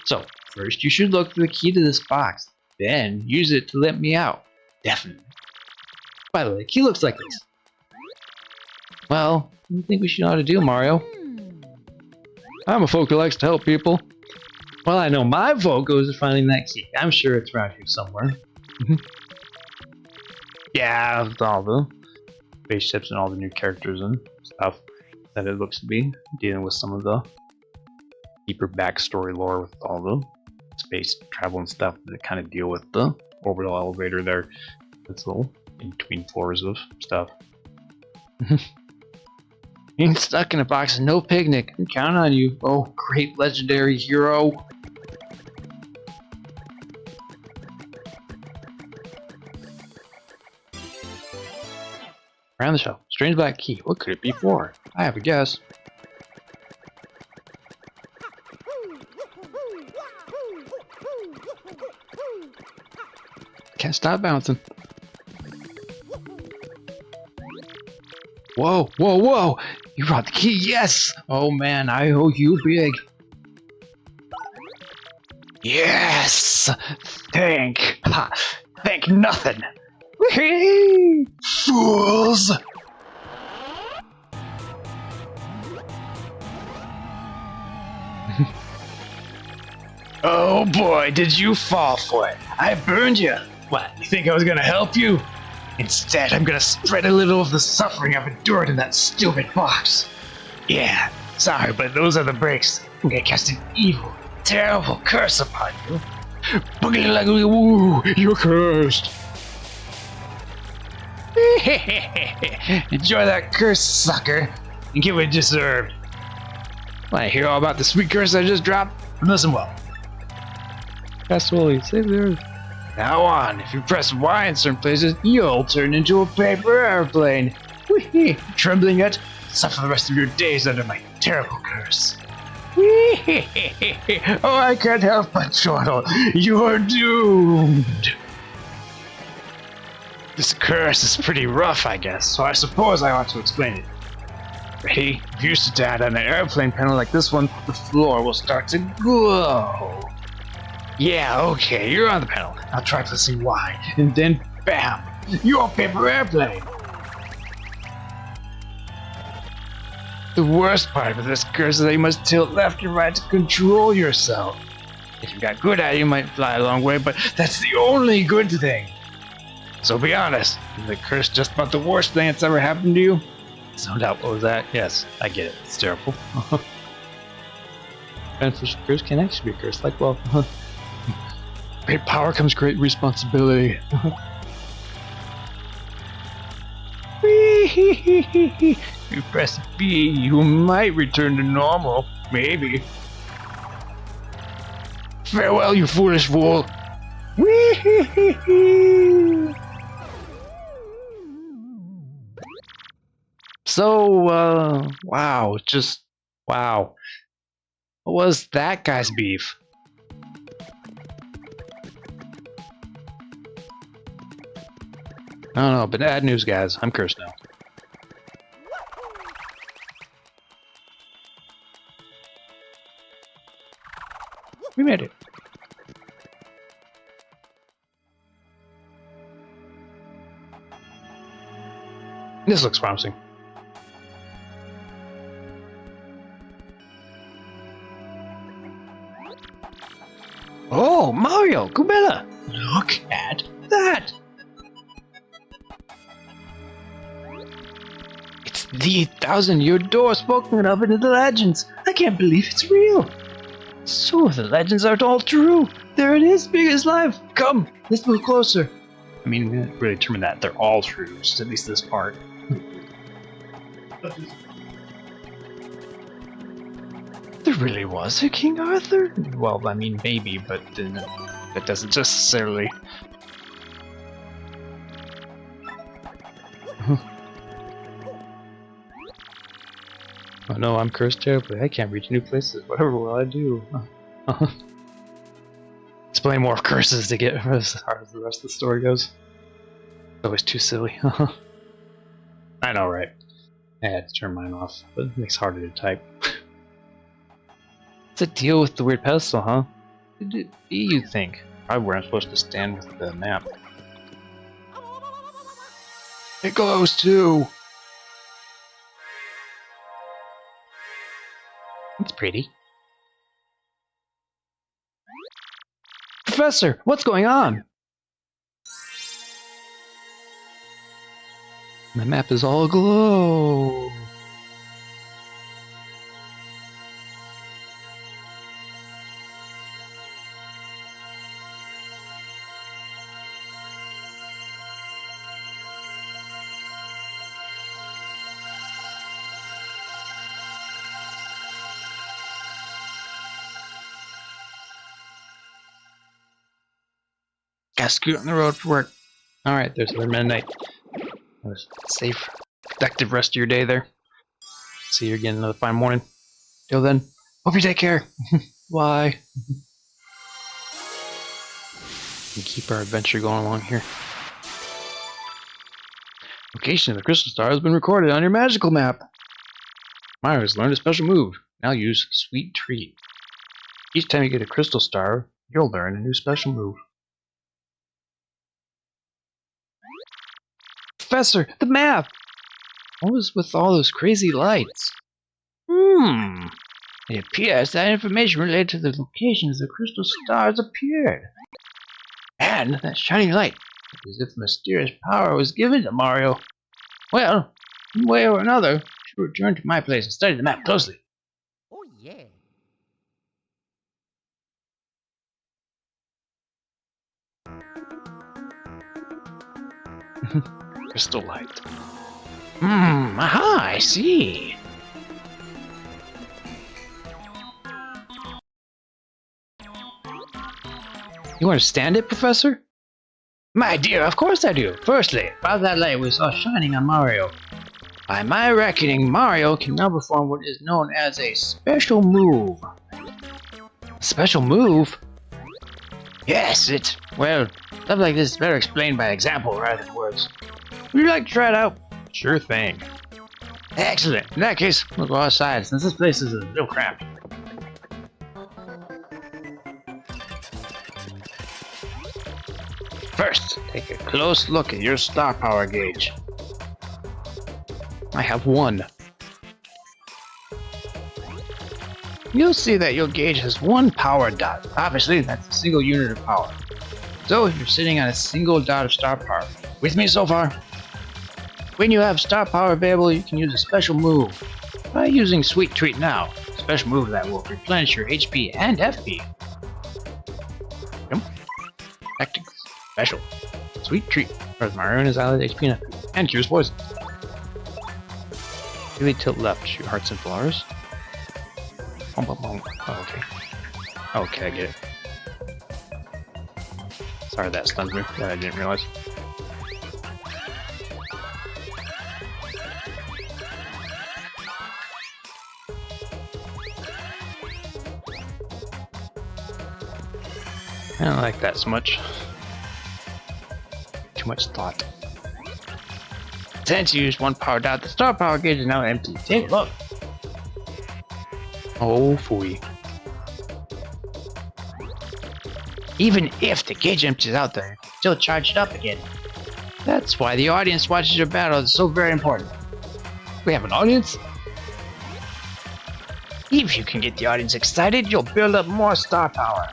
So, first you should look for the key to this box. Then, use it to let me out. Definitely. By the way, the key looks like this. Well, what do you think we should ought to do, Mario? I'm a folk who likes to help people. Well, I know my focus is finding that key. I'm sure it's around here somewhere. Yeah, with all the spaceships and all the new characters and stuff that it looks to be. Dealing with some of the deeper backstory lore with all the space travel and stuff that kind of deal with the orbital elevator there. It's little in between floors of stuff. Being stuck in a box is no picnic. I count on you, oh great legendary hero. Around the shelf. Strange black key. What could it be for? I have a guess. Can't stop bouncing. Whoa, whoa, whoa! You brought the key, yes! Oh man, I owe you big. Yes! Thank nothing! Fools! Oh boy, did you fall for it! I burned you! What, you think I was gonna help you? Instead, I'm gonna spread a little of the suffering I've endured in that stupid box. Yeah, sorry, but those are the breaks. I'm gonna cast an evil, terrible curse upon you. Boogly luggly woo, you're cursed. Enjoy that curse, sucker, and get what you deserved. Want to hear all about the sweet curse I just dropped? Listen well. Press Wooly, save the earth. Now on, if you press Y in certain places, you'll turn into a paper airplane. Whee! Trembling yet? Suffer the rest of your days under my terrible curse. Whee! Oh, I can't help but chortle. You're doomed. This curse is pretty rough, I guess, so I suppose I ought to explain it. Ready? If you sit down on an airplane panel like this one, the floor will start to glow. Yeah, okay, you're on the panel. I'll try pressing Y, and then BAM! You're a paper airplane! The worst part of this curse is that you must tilt left and right to control yourself. If you got good at it, you might fly a long way, but that's the only good thing. So be honest, is the curse just about the worst thing that's ever happened to you? No doubt. What was that? Yes, I get it. It's terrible. Beneficial curse can actually be a curse. Like, well, great power comes great responsibility. If you press B, you might return to normal. Maybe. Farewell, you foolish fool. So, wow, just, wow. What was that guy's beef? I don't know, but bad news, guys. I'm cursed now. We made it. This looks promising. Oh, Mario! Goomba! Look at that! It's the 1,000-year door spoken of in the legends. I can't believe it's real. So the legends aren't all true. There it is, big as life. Come, let's move closer. I mean, we didn't really determine that they're all true, just at least this part. There really was a King Arthur? Well, I mean, maybe, but that doesn't necessarily Oh no, I'm cursed terribly. I can't reach new places. Whatever will I do? Explain more curses to get as hard as the rest of the story goes. It's always too silly. I know, right? I had to turn mine off, but it makes it harder to type. What's the deal with the weird pedestal, huh? What did it be, you think? Probably where I'm supposed to stand with the map. It glows too! It's pretty. Professor, what's going on? My map is all aglow. Gotta scoot on the road for work. Alright, there's the midnight. Have a safe, productive rest of your day there. See you again another fine morning. Till then, hope you take care. Bye. We keep our adventure going along here. Location of the crystal star has been recorded on your magical map. Mario has learned a special move. Now use Sweet Treat. Each time you get a crystal star, you'll learn a new special move. Professor, the map! What was with all those crazy lights? It appears that information related to the locations of the crystal stars appeared. And that shining light, as if mysterious power was given to Mario. Well, one way or another, I should return to my place and study the map closely. Oh, yeah. Crystal light. Aha, I see. You understand it, Professor? My dear, of course I do. Firstly, about that light we saw shining on Mario. By my reckoning, Mario can now perform what is known as a special move. Special move? Yes, well, stuff like this is better explained by example rather than words. Would you like to try it out? Sure thing. Excellent. In that case, we'll go outside since this place is a little cramped. First, take a close look at your star power gauge. I have one. You'll see that your gauge has one power dot. Obviously, that's a single unit of power. So you're sitting on a single dot of star power. With me so far? When you have star power available, you can use a special move. By using Sweet Treat now, a special move that will replenish your HP and FP. Tactics. Special. Sweet Treat. Whereas Mario and his allied HP and FP. And cures poison. Really tilt left, shoot hearts and flowers. Oh, okay. Okay, I get it. Sorry that stunned me. That I didn't realize. I don't like that so much. Too much thought. Since you used one power dot, the star power gauge is now empty. Take a look. Oh, phooey. Even if the gauge empties out there, you can still charge it up again. That's why the audience watches your battle is so very important. We have an audience? If you can get the audience excited, you'll build up more star power.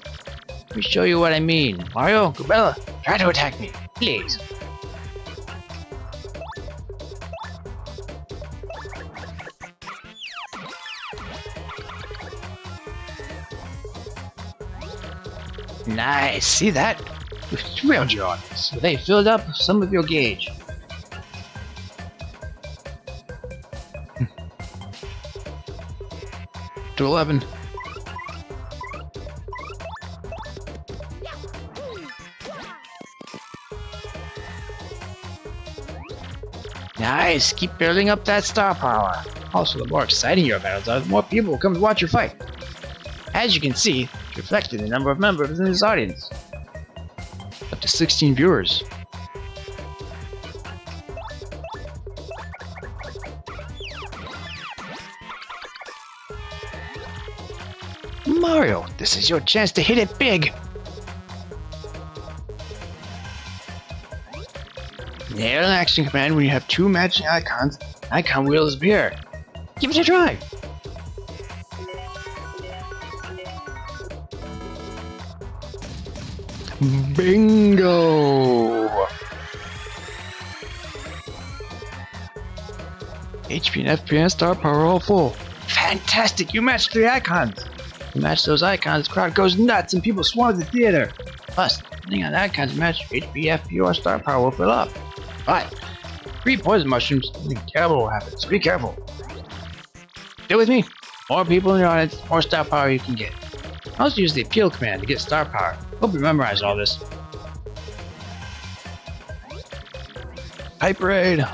Let me show you what I mean. Mario, Goomba, try to attack me, please. Nice, see that? You thrilled your audience. They filled up some of your gauge. To 11. Nice, keep building up that star power. Also, the more exciting your battles are, the more people will come to watch your fight. As you can see, it's reflected in the number of members in this audience. Up to 16 viewers. Mario, this is your chance to hit it big. Nail an action command when you have two matching icons. Icon wheel is appear. Give it a try. Bingo! HP and FPS star power all full. Fantastic! You matched 3 icons. You match those icons, the crowd goes nuts and people swarm the theater. Plus, depending on the icons match, HP, FP, or star power will fill up. But 3 poison mushrooms, something terrible will happen, so be careful. Stay with me. More people in your audience, more star power you can get. Also use the appeal command to get star power. Hope you memorize all this. Hype raid!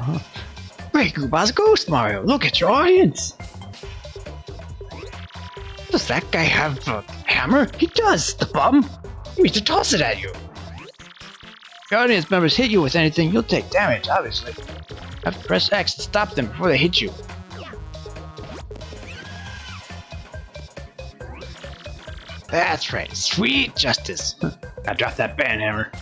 Great Goomba's Ghost, Mario! Look at your audience! Does that guy have a hammer? He does, the bum! He means to toss it at you! If your audience members hit you with anything, you'll take damage, obviously. Have to press X to stop them before they hit you. That's right, sweet justice. Now drop that band hammer.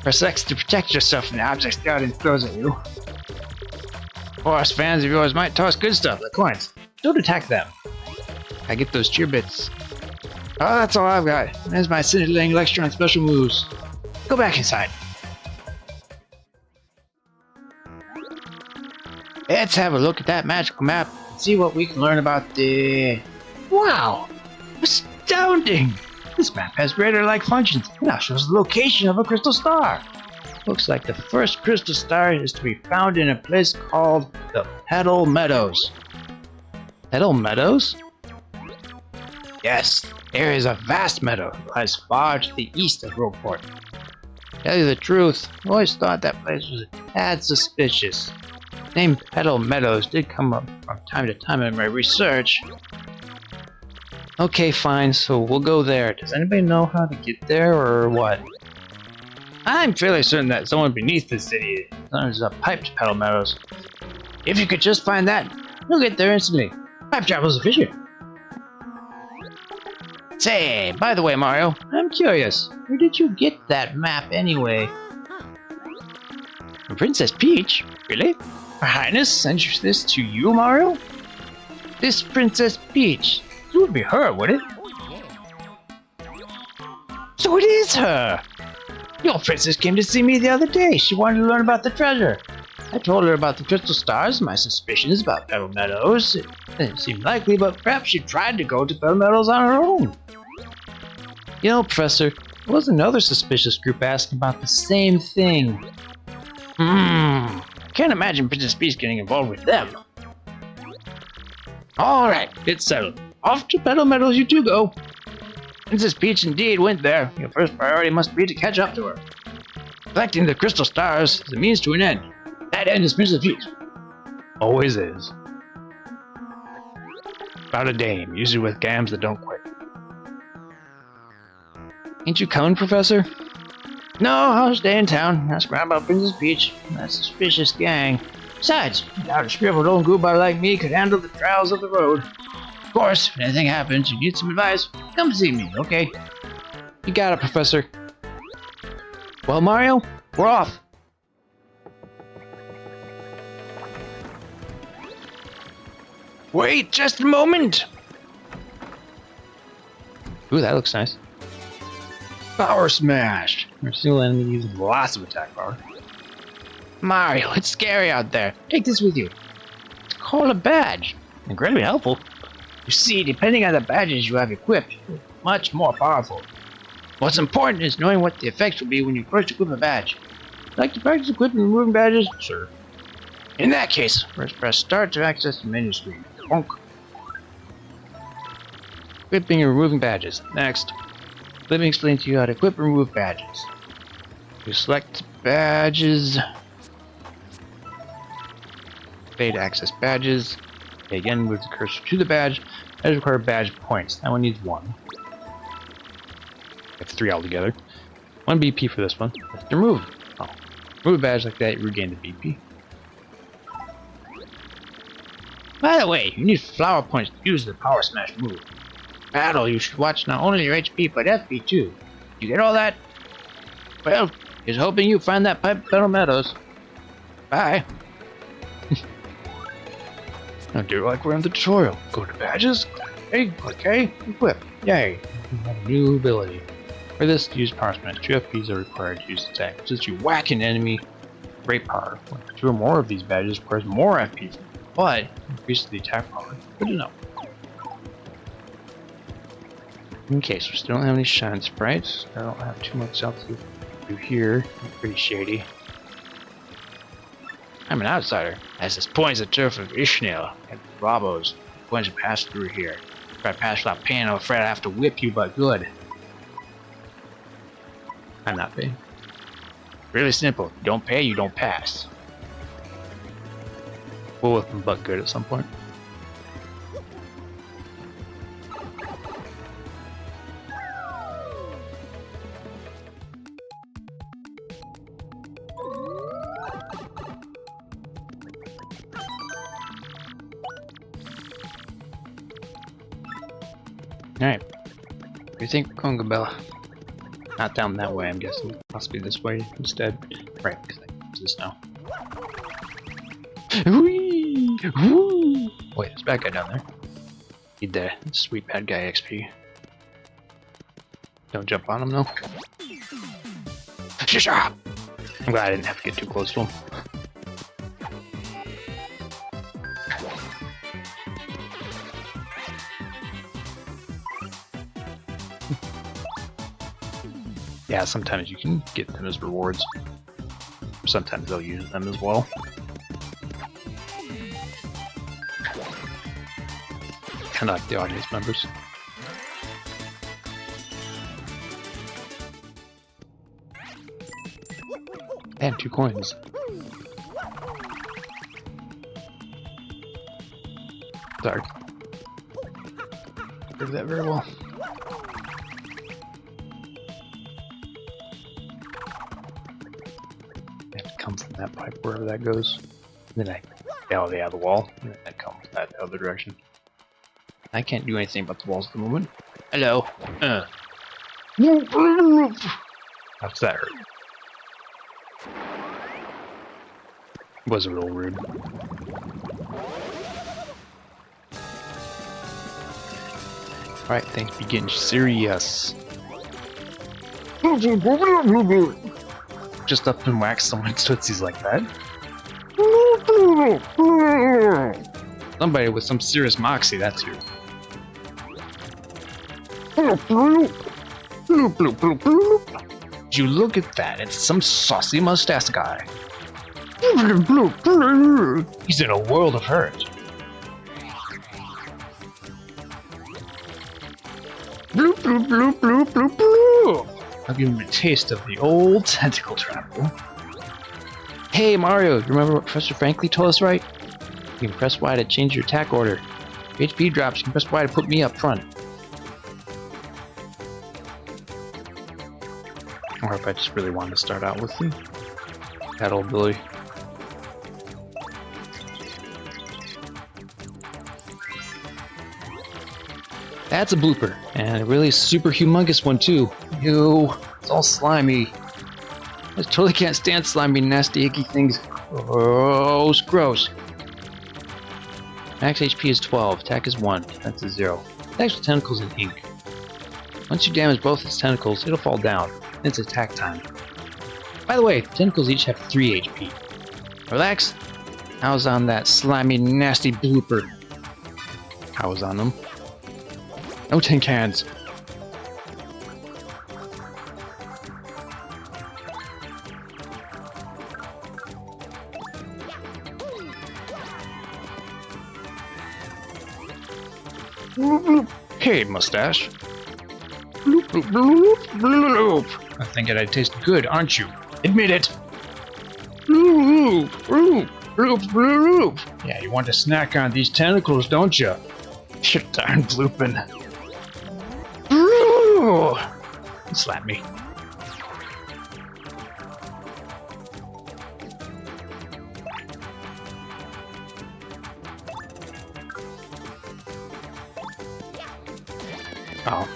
Press X to protect yourself from the objects the audience throws at you. Of course, fans of yours might toss good stuff like coins. Don't attack them. I get those cheer bits. Oh, that's all I've got. There's my scintillating lecture on special moves. Go back inside. Let's have a look at that magical map and see what we can learn about the... Wow! Astounding! This map has radar-like functions. It now shows the location of a crystal star. Looks like the first crystal star is to be found in a place called the Petal Meadows. Petal Meadows? Yes, there is a vast meadow that lies far to the east of Rogueport. To tell you the truth, I always thought that place was a tad suspicious. The name Petal Meadows did come up from time to time in my research. Okay, fine, so we'll go there. Does anybody know how to get there, or what? I'm fairly certain that somewhere beneath the city there's a pipe to Petal Meadows. If you could just find that, you'll get there instantly. Pipe travel's efficient. Say, by the way, Mario, I'm curious. Where did you get that map anyway? From Princess Peach? Really? Her Highness sent this to you, Mario? This Princess Peach. It would be her, would it? So it is her! Your princess came to see me the other day. She wanted to learn about the treasure. I told her about the crystal stars, my suspicions about Petal Meadows. It didn't seem likely, but perhaps she tried to go to Petal Meadows on her own. You know, Professor, there was another suspicious group asking about the same thing. Can't imagine Princess Peach getting involved with them. Alright, it's settled. Off to Petal Meadows you two go. Princess Peach indeed went there. Your first priority must be to catch up to her. Collecting the crystal stars is a means to an end. That end is Princess Peach. Always is. About a dame, usually with gams that don't quit. Ain't you coming, Professor? No, I'll stay in town. Ask around about Princess Peach and that suspicious gang. Besides, I doubt a shriveled old goomba like me could handle the trials of the road. Of course, if anything happens, you need some advice, come see me, okay? You got it, Professor. Well, Mario, we're off. Wait just a moment! Ooh, that looks nice. Power Smash! Our single enemy uses lots of attack power. Mario, it's scary out there. Take this with you. It's called a badge. Incredibly helpful. You see, depending on the badges you have equipped, you're much more powerful. What's important is knowing what the effects will be when you first equip a badge. Like to practice equipping and removing badges? Sure. In that case, first press start to access the menu screen. Bonk. Equipping and removing badges. Next. Let me explain to you how to equip and remove badges. You select badges. Fade access badges. Okay, again, move the cursor to the badge. Badges require badge points. That one needs 1. That's 3 altogether. 1 BP for this one. Let's remove. Oh. Remove a badge like that, you regain the BP. By the way, you need flower points to use the power smash move. Battle, you should watch not only your HP but FP too. You get all that? Well, here's hoping you find that pipe Pedal Meadows. Bye. Oh, do like we're in the tutorial. Go to badges. Hey, okay, equip. Yay. We have a new ability. For this, to use power smash, 2 FPs are required to use attack. Since you whack an enemy, great power. 2 or more of these badges requires more FPs, but increases the attack power. Good to know. Okay, so we still don't have any shine sprites. I don't have too much else to do here. Pretty shady. I'm an outsider. As this point is the turf of Ishmael and Bravo's. Going to pass through here. If I pass without paying, I'm afraid I have to whip you, but good. I'm not paying. Really simple. If you don't pay, you don't pass. We'll whip them but good at some point. Alright. What do you think, Conga Bella? Not down that way, I'm guessing. Must be this way instead. Right, because I can use this now. Whee! Woo! Wait, there's a bad guy down there. Need the sweet bad guy XP. Don't jump on him though. Shisha! I'm glad I didn't have to get too close to him. Yeah, sometimes you can get them as rewards. Sometimes they'll use them as well. Kinda like the audience members. And 2 coins. Dark. Heard that very well. Come from that pipe wherever that goes. And then I out the wall, and then I come that the other direction. I can't do anything about the walls at the moment. Hello. How's that hurt? Was a little rude. Alright, things be getting serious. Just up and whack someone's tootsies like that. Somebody with some serious moxie, that's who. Did you look at that? It's some saucy mustache guy. He's in a world of hurt. Bloop, bloop, bloop, bloop, bloop, bloop. I'll give him a taste of the old tentacle travel. Hey Mario, you remember what Professor Frankly told us, right? You can press Y to change your attack order. If HP drops, you can press Y to put me up front. Or if I just really wanted to start out with the battle ability. That's a blooper, and a really super humongous one too. Ew, it's all slimy. I totally can't stand slimy, nasty, icky things. Gross, gross. Max HP is 12, attack is 1, defense is 0. Attacks with tentacles and ink. Once you damage both its tentacles, it'll fall down. Then it's attack time. By the way, tentacles each have 3 HP. Relax. I was on that slimy, nasty blooper. I was on them. No tin cans. Hey, mustache. Bloop, bloop, bloop, bloop. I'm thinking I taste good, aren't you? Admit it. Bloop, bloop, Bloop, bloop. Yeah, you want to snack on these tentacles, don't you? You darn blooping. Slap me. Oh.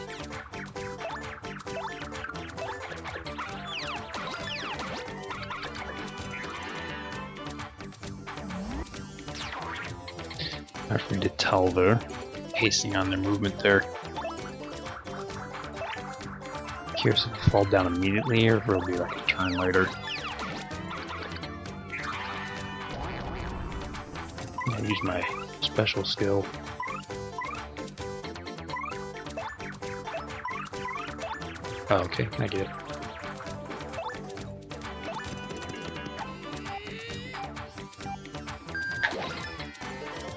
Hard for me to tell the pacing on their movement there. Curious if it'll fall down immediately or if it'll be like a turn later. I use my special skill. Oh, okay, I get it.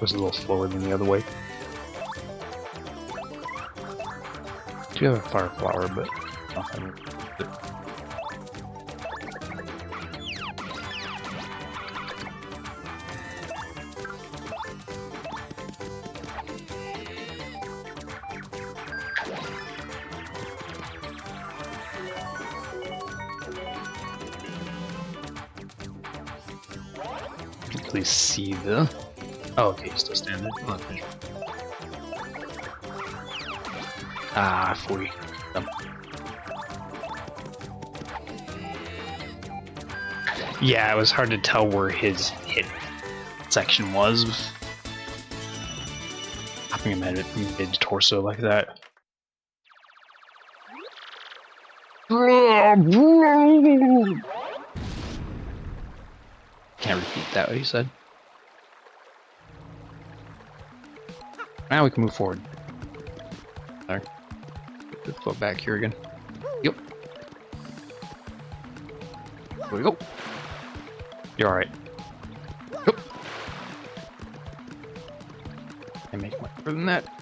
Was a little slower than the other way. Do have a fire flower, but nothing with it. Please see the. Oh, okay, still standing. Oh, ah, 40. Yeah, it was hard to tell where his hit section was. Hopping him at mid-torso like that. Can't repeat that, what he said. Now we can move forward. There. Get the foot back here again. Yep. Here we go. You're alright. Yep. I make much further than that.